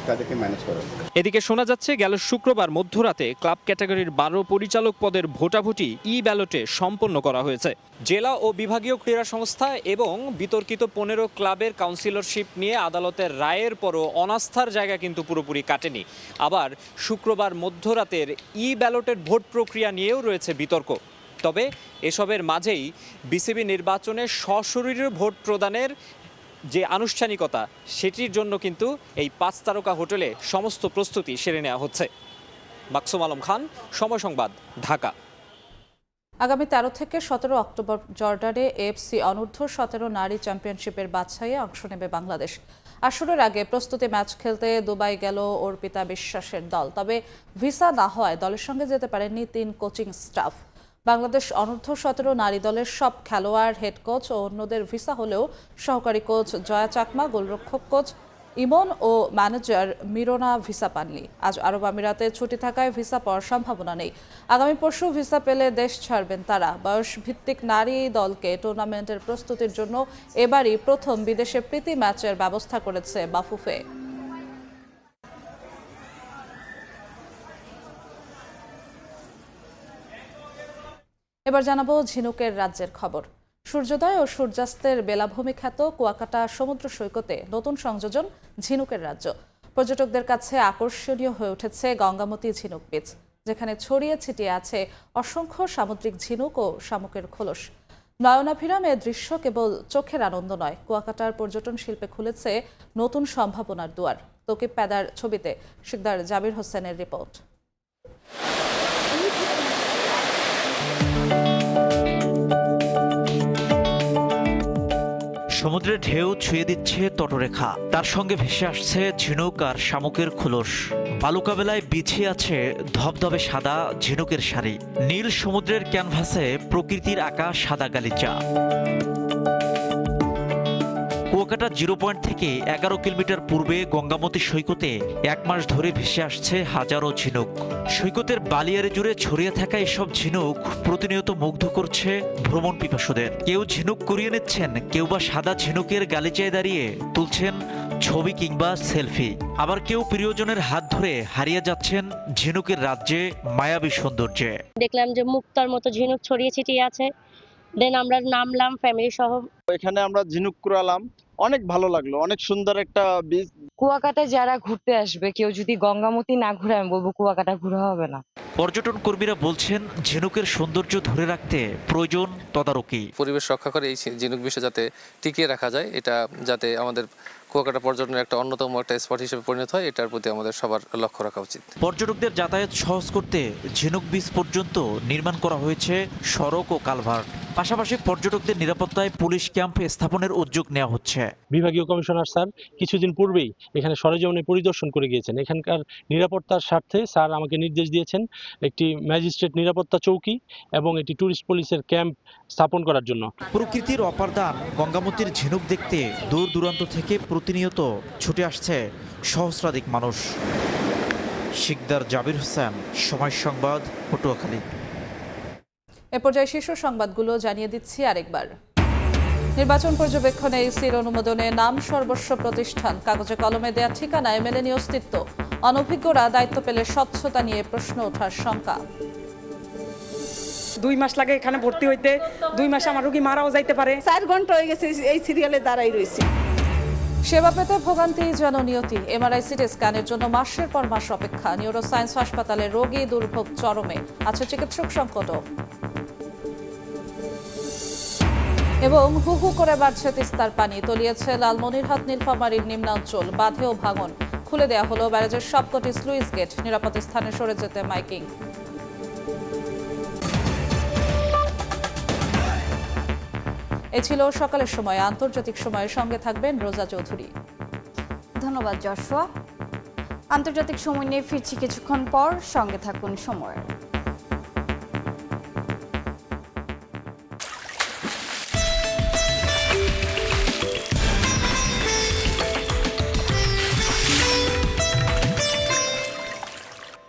তাদেরকে ম্যানেজ করা। এদিকে শোনা যাচ্ছে গেল শুক্রবার মধ্যরাতে ক্লাব ক্যাটাগরির 12 পরিচালক পদের ভোটাভুটি ব্যালটে সম্পন্ন করা হয়েছে। জেলা ও বিভাগীয় ক্রীড়া সংস্থা এবং বিতর্কিত 15 ক্লাবের কাউন্সিলরশিপ নিয়ে আদালতের রায়ের পরও অনাস্থার জায়গা কিন্তু পুরোপুরি কাটেনি। আবার শুক্রবার মধ্যরাতের ব্যালটের ভোট প্রক্রিয়া নিয়েও রয়েছে বিতর্ক। তবে এসবের মাঝেই বিসিবি নির্বাচনে সশরীরে ভোট প্রদানের যে আনুষ্ঠানিকতা সেটির জন্য কিন্তু এই 5 তারকা হোটেলে সমস্ত প্রস্তুতি সেরে নেওয়া হচ্ছে। মাকসুম আলম খান, সময় সংবাদ, ঢাকা। আগামী 13 থেকে 17 অক্টোবর জর্ডানে এএফসি অনূর্ধ্ব-17 নারী চ্যাম্পিয়নশিপের বাছাইয়ে অংশ নেবে বাংলাদেশ। আসরের আগে প্রস্তুতি ম্যাচ খেলতে দুবাই গেল অর্পিতা বিশ্বাসের দল। তবে ভিসা না হওয়ায় দলের সঙ্গে যেতে পারেননি 3 কোচিং স্টাফ। বাংলাদেশ অনূর্ধ্ব-17 নারী দলের সব খেলোয়াড়, হেড কোচ ও অন্যদের ভিসা হলেও সহকারী কোচ জয়া চাকমা, গোলরক্ষক কোচ ইমন ও ম্যানেজার মিরোনা ভিসা পাননি। আজ আরব আমিরাতে ছুটি থাকায় ভিসা পাওয়ার সম্ভাবনা নেই। আগামী পরশু ভিসা পেলে দেশ ছাড়বেন তারা। বয়স ভিত্তিক নারী দলকে টুর্নামেন্টের প্রস্তুতির জন্য এবারই প্রথম বিদেশে প্রীতি ম্যাচের ব্যবস্থা করেছে বাফুফে। এবার জানাবো ঝিনুকের রাজ্যের খবর। সূর্যোদয় ও সূর্যাস্তের বেলাভূমি খ্যাত কুয়াকাটা সমুদ্র সৈকতে নতুন সংযোজন ঝিনুকের রাজ্য। পর্যটকদের কাছে আকর্ষণীয় হয়ে উঠেছে গঙ্গামতি ঝিনুক বিচ, যেখানে ছড়িয়ে ছিটিয়ে আছে অসংখ্য সামুদ্রিক ঝিনুক ও শামুকের খোলস। নয়নাভিরাম এ দৃশ্য কেবল চোখের আনন্দ নয়, কুয়াকাটার পর্যটন শিল্পে খুলেছে নতুন সম্ভাবনার দুয়ার। তকিব প্যাদার ছবিতে শিকদার জাবির হোসেনের রিপোর্ট। সমুদ্রের ঢেউ ছুঁয়ে দিচ্ছে তটরেখা, তার সঙ্গে ভেসে আসছে ঝিনুক আর শামুকের খোলস। বালুকাবেলায় বিছিয়ে আছে ধবধবে সাদা ঝিনুকের শাড়ি। নীল সমুদ্রের ক্যানভাসে প্রকৃতির আঁকা সাদা গালিচা। কুয়াকাটা 0 পয়েন্ট থেকে 11 কিলোমিটার পূর্বে গঙ্গামতি সৈকতে 1 মাস ধরে ভেসে আসছে হাজারো ঝিনুক। সৈকতের বালিয়ারে জুড়ে ছড়িয়ে থাকা এসব ঝিনুক প্রতিনিয়ত মুগ্ধ করছে ভ্রমণ পিপাসুদের। কেউ ঝিনুক কুড়িয়ে নিচ্ছেন, কেউ বা সাদা ঝিনুকের গালিচায় দাঁড়িয়ে তুলছেন ছবি কিংবা সেলফি। আবার কেউ প্রিয়জনের হাত ধরে হারিয়ে যাচ্ছেন ঝিনুকের রাজ্যে মায়াবী সৌন্দর্যে। দেখলাম যে মুক্তার মতো ঝিনুক ছড়িয়ে ছিটিয়ে আছে। দেন আমরা নামলাম ফ্যামিলি সহ। এখানে আমরা ঝিনুক কুড়ালাম, অনেক ভালো লাগলো, অনেক সুন্দর একটা বীজ। কুয়াকাটায় যারা ঘুরতে আসবে কেউ যদি গঙ্গামতি না ঘুরে, আমি বলবো কুয়াকাটা ঘোরা হবে না। পর্যটন কর্মীরা বলছেন ঝিনুকের সৌন্দর্য ধরে রাখতে প্রয়োজন তদারকি। পরিবেশ রক্ষা করে এই ঝিনুক বিষয় যাতে টিকিয়ে রাখা যায়, এটা যাতে আমাদের কুয়াকাটা পর্যটনের একটা অন্যতম একটা স্পট হিসেবে পরিণত হয়, এটার প্রতি আমাদের সবার লক্ষ্য রাখা উচিত। পর্যটকদের যাতায়াত সহজ করতে ঝিনুক বিচ পর্যন্ত নির্মাণ করা হয়েছে সড়ক ও কালভার্ট। পাশাপাশি পর্যটকদের নিরাপত্তায় পুলিশ ক্যাম্প স্থাপনের উদ্যোগ নেওয়া হচ্ছে। বিভাগীয় কমিশনার স্যার কিছুদিন পূর্বেই এখানে সরেজমিনে পরিদর্শন করে গিয়েছেন। এখানকার নিরাপত্তার স্বার্থে স্যার আমাকে নির্দেশ দিয়েছেন একটি ম্যাজিস্ট্রেট নিরাপত্তা চৌকি এবং একটি ট্যুরিস্ট পুলিশের ক্যাম্প স্থাপন করার জন্য। প্রকৃতির অপারদান গঙ্গামতির ঝিনুক দেখতে দূর দূরান্ত থেকে প্রতিনিয়ত ছুটে আসছে সহস্রাধিক মানুষ। শিকদার জাবির হোসেন, সময় সংবাদ, পটুয়াখালী। এ পর্যায়ে শীর্ষ সংবাদগুলো জানিয়ে দিচ্ছি আরেকবার। নির্বাচন পর্যবেক্ষণে ইসির অনুমোদনে নাম সর্বস্ব প্রতিষ্ঠান, কাগজে কলমে দেয়া ঠিকানায় মেলেনি অস্তিত্ব। অনভিজ্ঞরা দায়িত্ব পেলে স্বচ্ছতা নিয়ে প্রশ্ন ওঠার শঙ্কা। 2 মাস লাগে এখানে ভর্তি হইতে, 2 মাসে আমার রোগী মারাও যাইতে পারে। 4 ঘন্টা হয়ে গেছে এই সিরিয়ালে দাঁড়াই রয়েছে। সেবা পেতে ভোগান্তি যেন নিয়তি। এমআরআই সিটি স্ক্যানের জন্য মাসের পর মাস অপেক্ষা। নিউরোসায়েন্স হাসপাতালে রোগী দুর্ভোগ চরমে, আছে চিকিৎসক সংকটও। এবং হু হু করে বাড়ছে তিস্তার পানি, তলিয়েছে লালমনিরহাট নীলফামারীর নিম্নাঞ্চল। বাঁধেও ভাঙন, খুলে দেওয়া হলো ব্যারেজের সবকটি স্লুইস গেট। নিরাপদ স্থানে সরে যেতে মাইকিং। এ ছিল সকালের সময়। আন্তর্জাতিক সময়ের সঙ্গে থাকবেন রোজা চৌধুরী। ধন্যবাদ যশোয়া। আন্তর্জাতিক সময় নিয়ে ফিরছি কিছুক্ষণ পর, সঙ্গে থাকুন সময়ের।